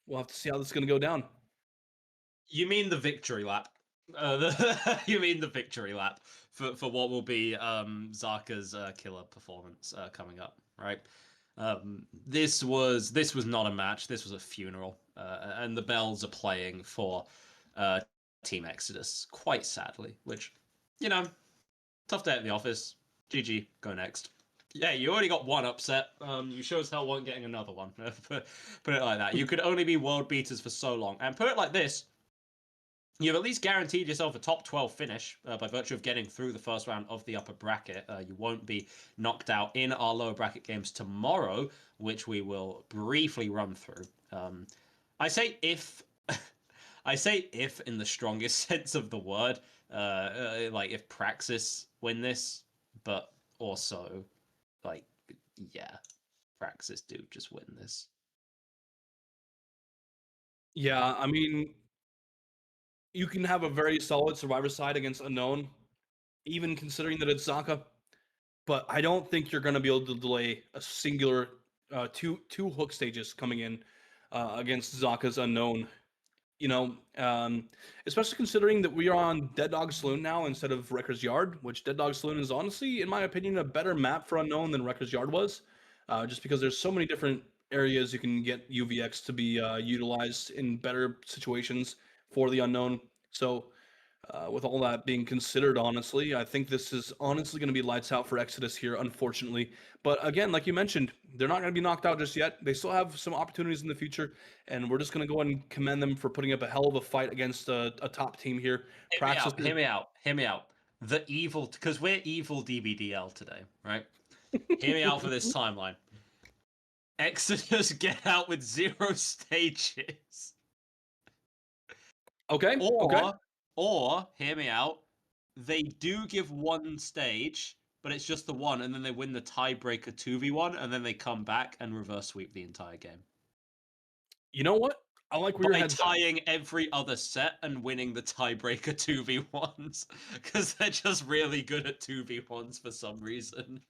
we'll have to see how this is gonna go down. You mean the victory lap? You mean the victory lap for what will be Zaka's killer performance coming up, right? This was not a match. This was a funeral, and the bells are playing for Team Exodus, quite sadly, which, you know, tough day at the office. GG, go next. Yeah, you already got one upset. You sure as hell weren't getting another one. Put it like that. You could only be world beaters for so long. And put it like this, you've at least guaranteed yourself a top 12 finish by virtue of getting through the first round of the upper bracket. You won't be knocked out in our lower bracket games tomorrow, which we will briefly run through. I say if... I say if in the strongest sense of the word, like if Praxis win this, but also, like, yeah, Praxis do just win this. Yeah, I mean, you can have a very solid Survivor side against Unknown, even considering that it's Zaka, but I don't think you're going to be able to delay a singular two hook stages coming in against Zaka's Unknown. You know, especially considering that we are on Dead Dog Saloon now instead of Wrecker's Yard, which Dead Dog Saloon is honestly, in my opinion, a better map for Unknown than Wrecker's Yard was, just because there's so many different areas you can get UVX to be utilized in better situations for the unknown. So, with all that being considered, honestly, I think this is honestly going to be lights out for Exodus here, unfortunately. But again, like you mentioned, they're not going to be knocked out just yet. They still have some opportunities in the future, and we're just going to go ahead and commend them for putting up a hell of a fight against a top team here. Praxis. Hear me out. The evil, because we're evil DBDL today, right? Hear me out for this timeline. Exodus get out with 0 stages. Okay. Or hear me out. They do give 1 stage, but it's just the one, and then they win the tiebreaker 2v1, and then they come back and reverse sweep the entire game. You know what? I like where your head's at. Tying every other set and winning the tiebreaker 2v1s, because they're just really good at 2v1s for some reason.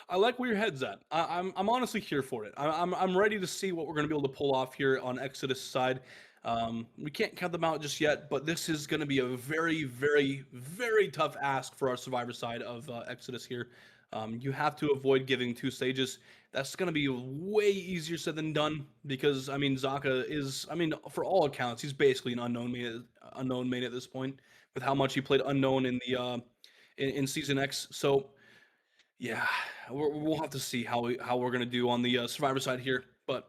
I like where your head's at. I'm honestly here for it. I'm ready to see what we're going to be able to pull off here on Exodus' side. We can't count them out just yet, but this is going to be a very, very, very tough ask for our Survivor side of Exodus here. You have to avoid giving 2 stages. That's going to be way easier said than done because, I mean, Zaka is, I mean, for all accounts, he's basically an unknown main at this point with how much he played unknown in the in Season X. So, yeah, we'll have to see how we're going to do on the Survivor side here. But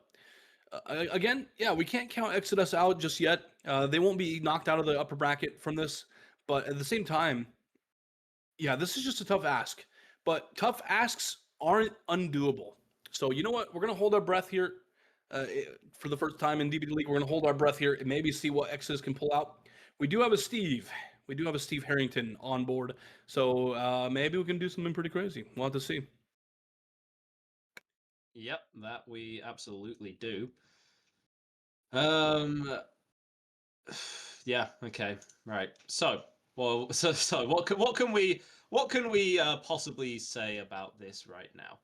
again, yeah, we can't count Exodus out just yet. They won't be knocked out of the upper bracket from this. But at the same time, yeah, this is just a tough ask. But tough asks aren't undoable. So you know what? We're going to hold our breath here for the first time in DBDLeague. We're going to hold our breath here and maybe see what Exodus can pull out. We do have a Steve. We do have a Steve Harrington on board. So maybe we can do something pretty crazy. We'll have to see. Yep, that we absolutely do. Yeah, okay. Right. So, well, so what can we possibly say about this right now?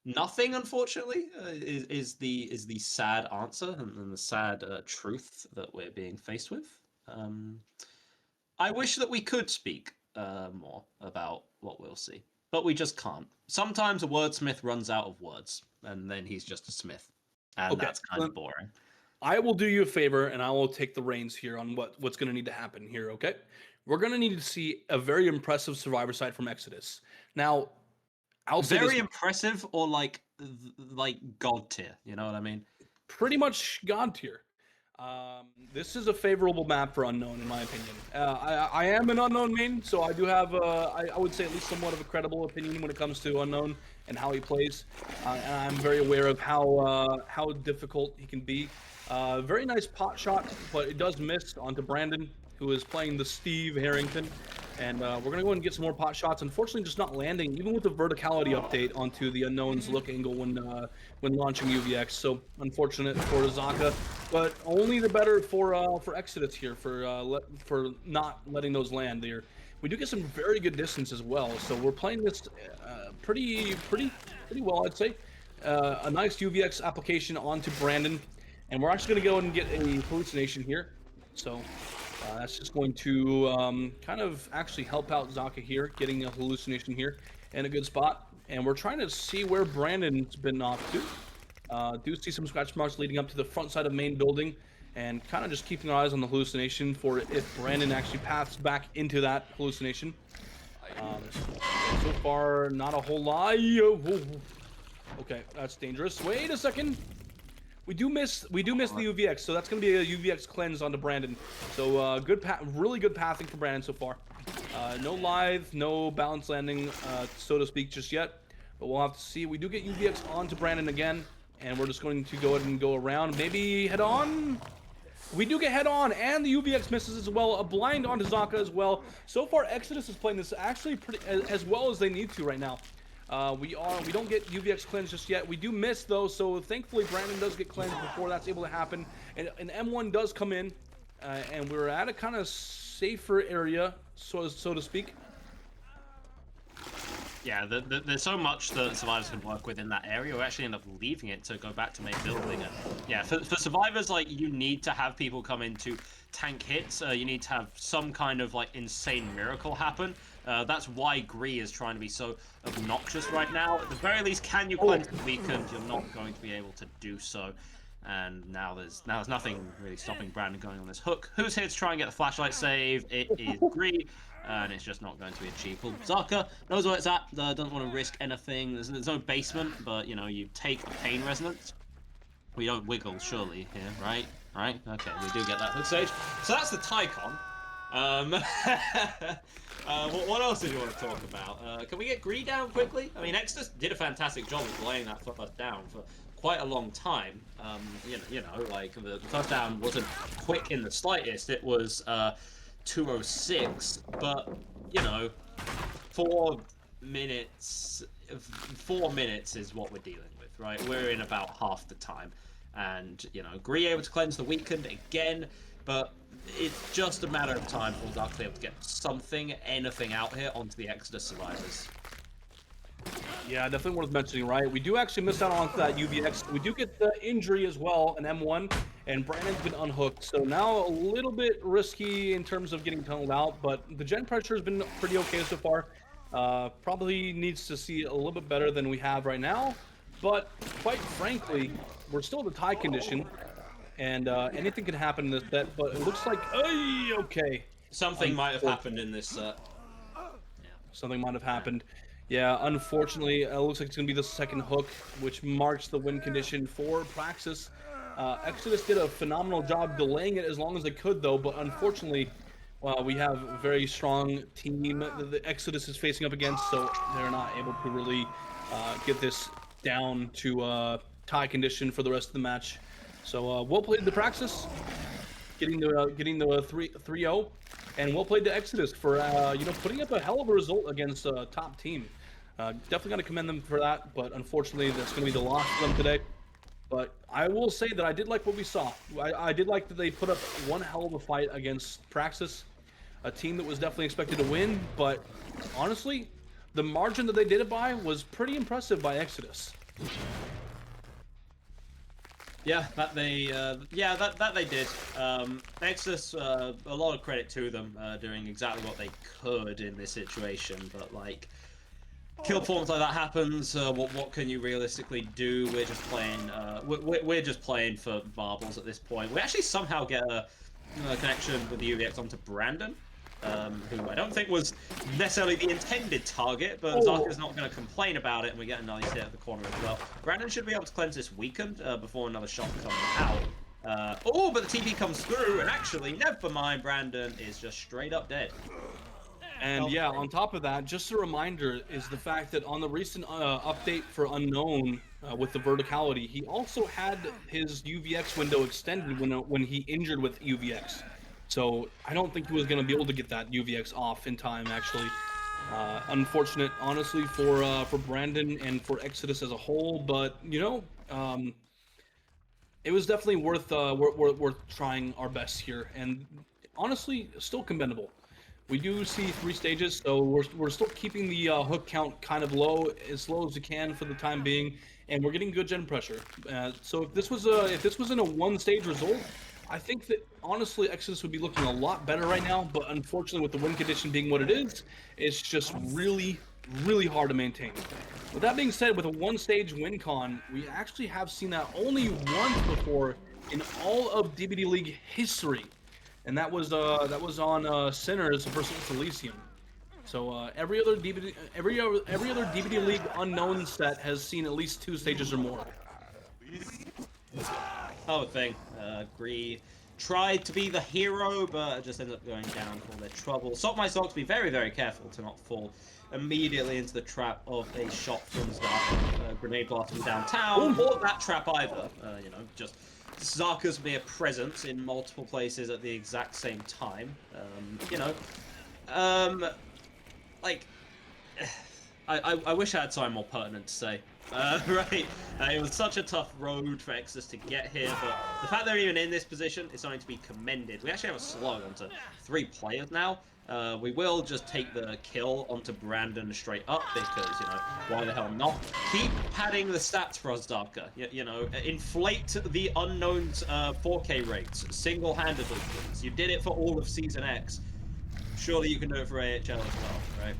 Nothing, unfortunately, is the sad answer and the sad truth that we're being faced with. I wish that we could speak more about what we'll see, but we just can't. Sometimes a wordsmith runs out of words, and then he's just a smith, and that's kind of boring. I will do you a favor, and I will take the reins here on what's going to need to happen here, okay? We're going to need to see a very impressive Survivor side from Exodus. Now, I'll say very impressive or like god tier, you know what I mean? Pretty much god tier. This is a favorable map for Unknown, in my opinion. I am an Unknown main, so I do have, I would say, at least somewhat of a credible opinion when it comes to Unknown and how he plays. And I'm very aware of how difficult he can be. Very nice pot shot, but it does miss onto Brandon, who is playing the Steve Harrington. And we're going to go and get some more pot shots. Unfortunately, just not landing, even with the verticality update onto the Unknown's look angle when launching UVX. So unfortunate for Zaka, but only the better for Exodus here for not letting those land there. We do get some very good distance as well. So we're playing this pretty well, I'd say. A nice UVX application onto Brandon, and we're actually going to go and get a hallucination here. So. That's just going to kind of actually help out Zaka here, getting a hallucination here in a good spot. And we're trying to see where Brandon's been off to. Do see some scratch marks leading up to the front side of main building, and kind of just keeping our eyes on the hallucination for if Brandon actually paths back into that hallucination. So far, not a whole lot. Okay, that's dangerous. Wait a second. We do miss the UVX, so that's going to be a UVX cleanse onto Brandon. So really good pathing for Brandon so far. No live, no balance landing, so to speak, just yet. But we'll have to see. We do get UVX onto Brandon again, and we're just going to go ahead and go around. Maybe head on. We do get head on, and the UVX misses as well. A blind onto Zaka as well. So far, Exodus is playing this actually pretty as well as they need to right now. We don't get UVX cleanse just yet. We do miss though, so thankfully Brandon does get cleansed before that's able to happen. And M1 does come in, and we're at a kind of safer area, so to speak. Yeah, there's so much that survivors can work with in that area. We actually end up leaving it to go back to main building. And yeah, for survivors, like, you need to have people come in to tank hits. You need to have some kind of like insane miracle happen. That's why Gree is trying to be so obnoxious right now. At the very least, can you cleanse the weakened? You're not going to be able to do so. And now there's nothing really stopping Brandon going on this hook. Who's here to try and get the flashlight save? It is Gree, and it's just not going to be achievable. Zarka knows where it's at, doesn't want to risk anything. There's no basement, but, you know, you take a pain resonance. We don't wiggle, surely, here, right? Right? Okay, we do get that hook stage. So that's the Tycon. What else did you want to talk about? Can we get Gree down quickly? I mean, Exodus did a fantastic job of laying that first down for quite a long time. You know, like the first down wasn't quick in the slightest. It was 2:06, but you know, 4 minutes. 4 minutes is what we're dealing with, right? We're in about half the time, and you know, Gree able to cleanse the weakened again, but it's just a matter of time for Dark to be able to get something, anything out here onto the Exodus survivors. Yeah, definitely worth mentioning, right? We do actually miss out on that UVX. We do get the injury as well, an M1, and Brandon's been unhooked. So now a little bit risky in terms of getting tunneled out, but the gen pressure has been pretty okay so far. Probably needs to see a little bit better than we have right now, but quite frankly, we're still in the tie condition, and anything can happen in this set, but it looks like, okay. Something might have happened in this set. Something might have happened. Yeah, unfortunately, it looks like it's going to be the second hook, which marks the win condition for Praxis. Exodus did a phenomenal job delaying it as long as they could, though, but unfortunately, we have a very strong team that the Exodus is facing up against, so they're not able to really get this down to tie condition for the rest of the match. So well played to Praxis, getting the 3-0, and well played to Exodus for you know, putting up a hell of a result against a top team. Definitely got to commend them for that, but unfortunately that's going to be the loss for them today. But I will say that I did like what we saw. I did like that they put up one hell of a fight against Praxis, a team that was definitely expected to win, but honestly, the margin that they did it by was pretty impressive by Exodus. Yeah, that they did. Exodus, a lot of credit to them, doing exactly what they could in this situation, but like, kill performance like that happens. What can you realistically do? We're just playing. We're just playing for marbles at this point. We actually somehow get a connection with the UVX onto Brandon, who I don't think was necessarily the intended target, but Zarka's not going to complain about it, and we get a nice hit at the corner as well. Brandon should be able to cleanse this weakened before another shot comes out. But the TP comes through, and actually, never mind. Brandon is just straight up dead. And yeah, on top of that, just a reminder is the fact that on the recent update for Unknown with the verticality, he also had his UVX window extended when he injured with UVX. So I don't think he was going to be able to get that UVX off in time, actually. Unfortunate, honestly, for Brandon and for Exodus as a whole, but, you know, it was definitely worth trying our best here, and honestly, still commendable. We do see 3 stages, so we're still keeping the hook count kind of low as we can for the time being, and we're getting good gen pressure. So if this was in a 1-stage result, I think that honestly Exodus would be looking a lot better right now. But unfortunately, with the win condition being what it is, it's just really hard to maintain. With that being said, with a 1-stage win con, we actually have seen that only once before in all of DBDLeague history. And that was on Sinners versus Elysium. So every other DBDLeague Unknown set has seen at least 2 stages or more. Oh, thing. Gree tried to be the hero, but just ended up going down for their trouble. Sock my socks, be very careful to not fall immediately into the trap of a shot from Zarka. Grenade blast from downtown, or that trap either. You know, just Zarka's mere presence in multiple places at the exact same time. You know, like, I wish I had something more pertinent to say. Right, it was such a tough road for Exodus to get here, but the fact they're even in this position is something to be commended. We actually have a slug onto 3 players now. We will just take the kill onto Brandon straight up because, you know, why the hell not? Keep padding the stats for us, Zarka. You know, inflate the Unknown's 4K rates single-handedly, please. You did it for all of Season X. surely you can do it for AHL as well, right?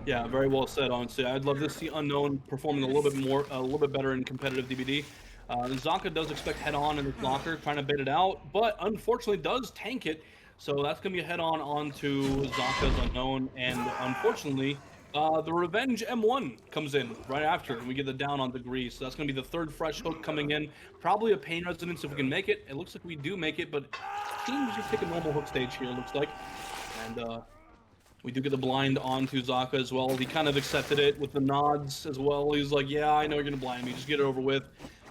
Yeah, very well said. Honestly, I'd love to see Unknown performing a little bit better in competitive DBD. Zaka does expect head-on in his blocker, trying to bait it out, but unfortunately does tank it. So that's gonna be a head-on onto Zaka's Unknown, and unfortunately, the Revenge M1 comes in right after, and we get the down on Degree. So that's gonna be the third fresh hook coming in. Probably a Pain Resonance if we can make it. It looks like we do make it, but seems to just take a normal hook stage here. It looks like, and we do get the blind onto Zaka as well. He kind of accepted it with the nods as well. He's like, yeah, I know you're going to blind me. Just get it over with.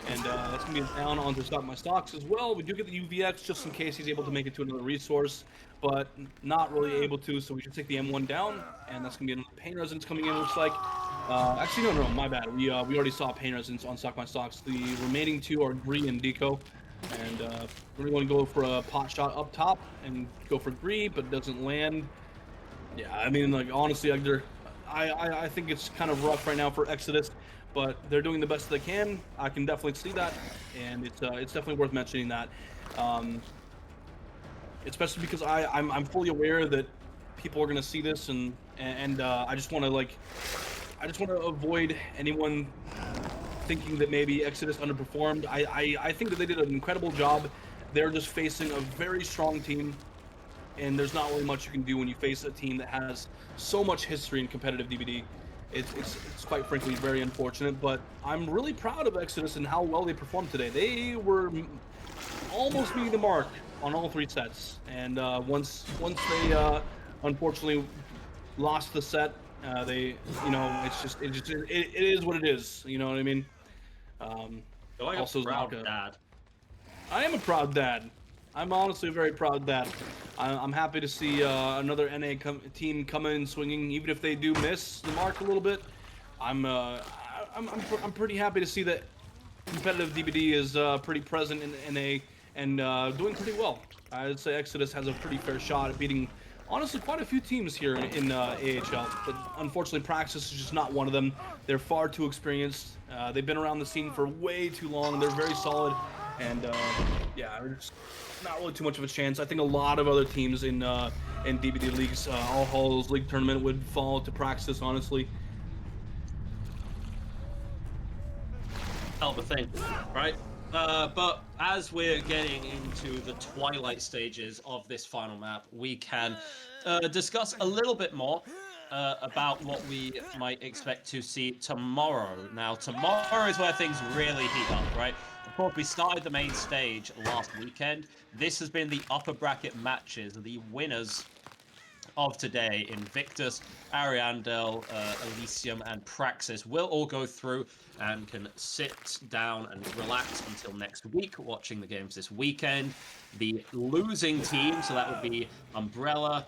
And that's going to be down onto Stop My Stocks as well. We do get the UVX just in case he's able to make it to another resource, but not really able to, so we should take the M1 down. And that's going to be another Pain Resonance coming in, looks like. Actually, no, my bad. We already saw Pain Resonance on Stop My Stocks. The remaining two are Gree and Deco. And we're going to go for a pot shot up top and go for Gree, but it doesn't land. Yeah, I mean, like, honestly, Egdar, I think it's kind of rough right now for Exodus, but they're doing the best they can. I can definitely see that, and it's definitely worth mentioning that, especially because I'm fully aware that people are gonna see this, and I just want to avoid anyone thinking that maybe Exodus underperformed. I think that they did an incredible job. They're just facing a very strong team. And there's not really much you can do when you face a team that has so much history in competitive DBD. It's quite frankly very unfortunate, but I'm really proud of Exodus and how well they performed today. They were almost meeting the mark on all three sets, and once they unfortunately lost the set, they it is what it is. You know what I mean? You're like Also, a proud Zaka. dad. I am a proud dad. I'm honestly a very proud dad. I'm happy to see another NA team come in swinging, even if they do miss the mark a little bit. I'm pretty happy to see that competitive DBD is pretty present in NA and doing pretty well. I'd say Exodus has a pretty fair shot at beating, honestly, quite a few teams here in AHL. But unfortunately, Praxis is just not one of them. They're far too experienced. They've been around the scene for way too long. They're very solid, and yeah, there's not really too much of a chance. I think a lot of other teams in DBDLeague's All Hallows League tournament would fall to Praxis, honestly. Hell of a thing, right? But as we're getting into the twilight stages of this final map, we can discuss a little bit more about what we might expect to see tomorrow. Now, tomorrow is where things really heat up, right? Of course, we started the main stage last weekend. This has been the upper bracket matches. The winners of today, Invictus, Ariandel, Elysium, and Praxis will all go through and can sit down and relax until next week, watching the games this weekend. The losing team, so that would be Umbrella,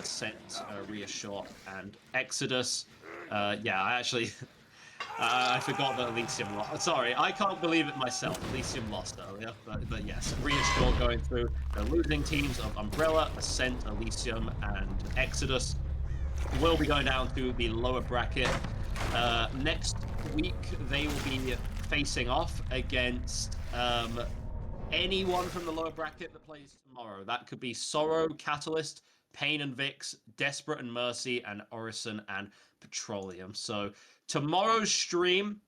Ascent, Reassure, and Exodus. Yeah, I actually... I forgot that Elysium lost. Sorry, I can't believe it myself. Elysium lost earlier, but yes, Reassure going through the losing teams of Umbrella, Ascent, Elysium, and Exodus will be going down to the lower bracket. Next week, they will be facing off against anyone from the lower bracket that plays tomorrow. That could be Sorrow, Catalyst, Pain and Vix, Desperate and Mercy, and Orison and Petroleum. So tomorrow's stream,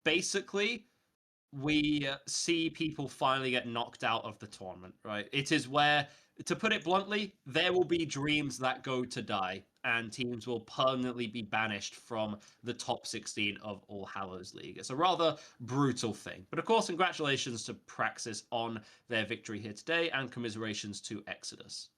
basically, we see people finally get knocked out of the tournament, right? It is where, to put it bluntly, there will be dreams that go to die, and teams will permanently be banished from the top 16 of All Hallows League. It's a rather brutal thing. But of course, congratulations to Praxis on their victory here today, and commiserations to Exodus.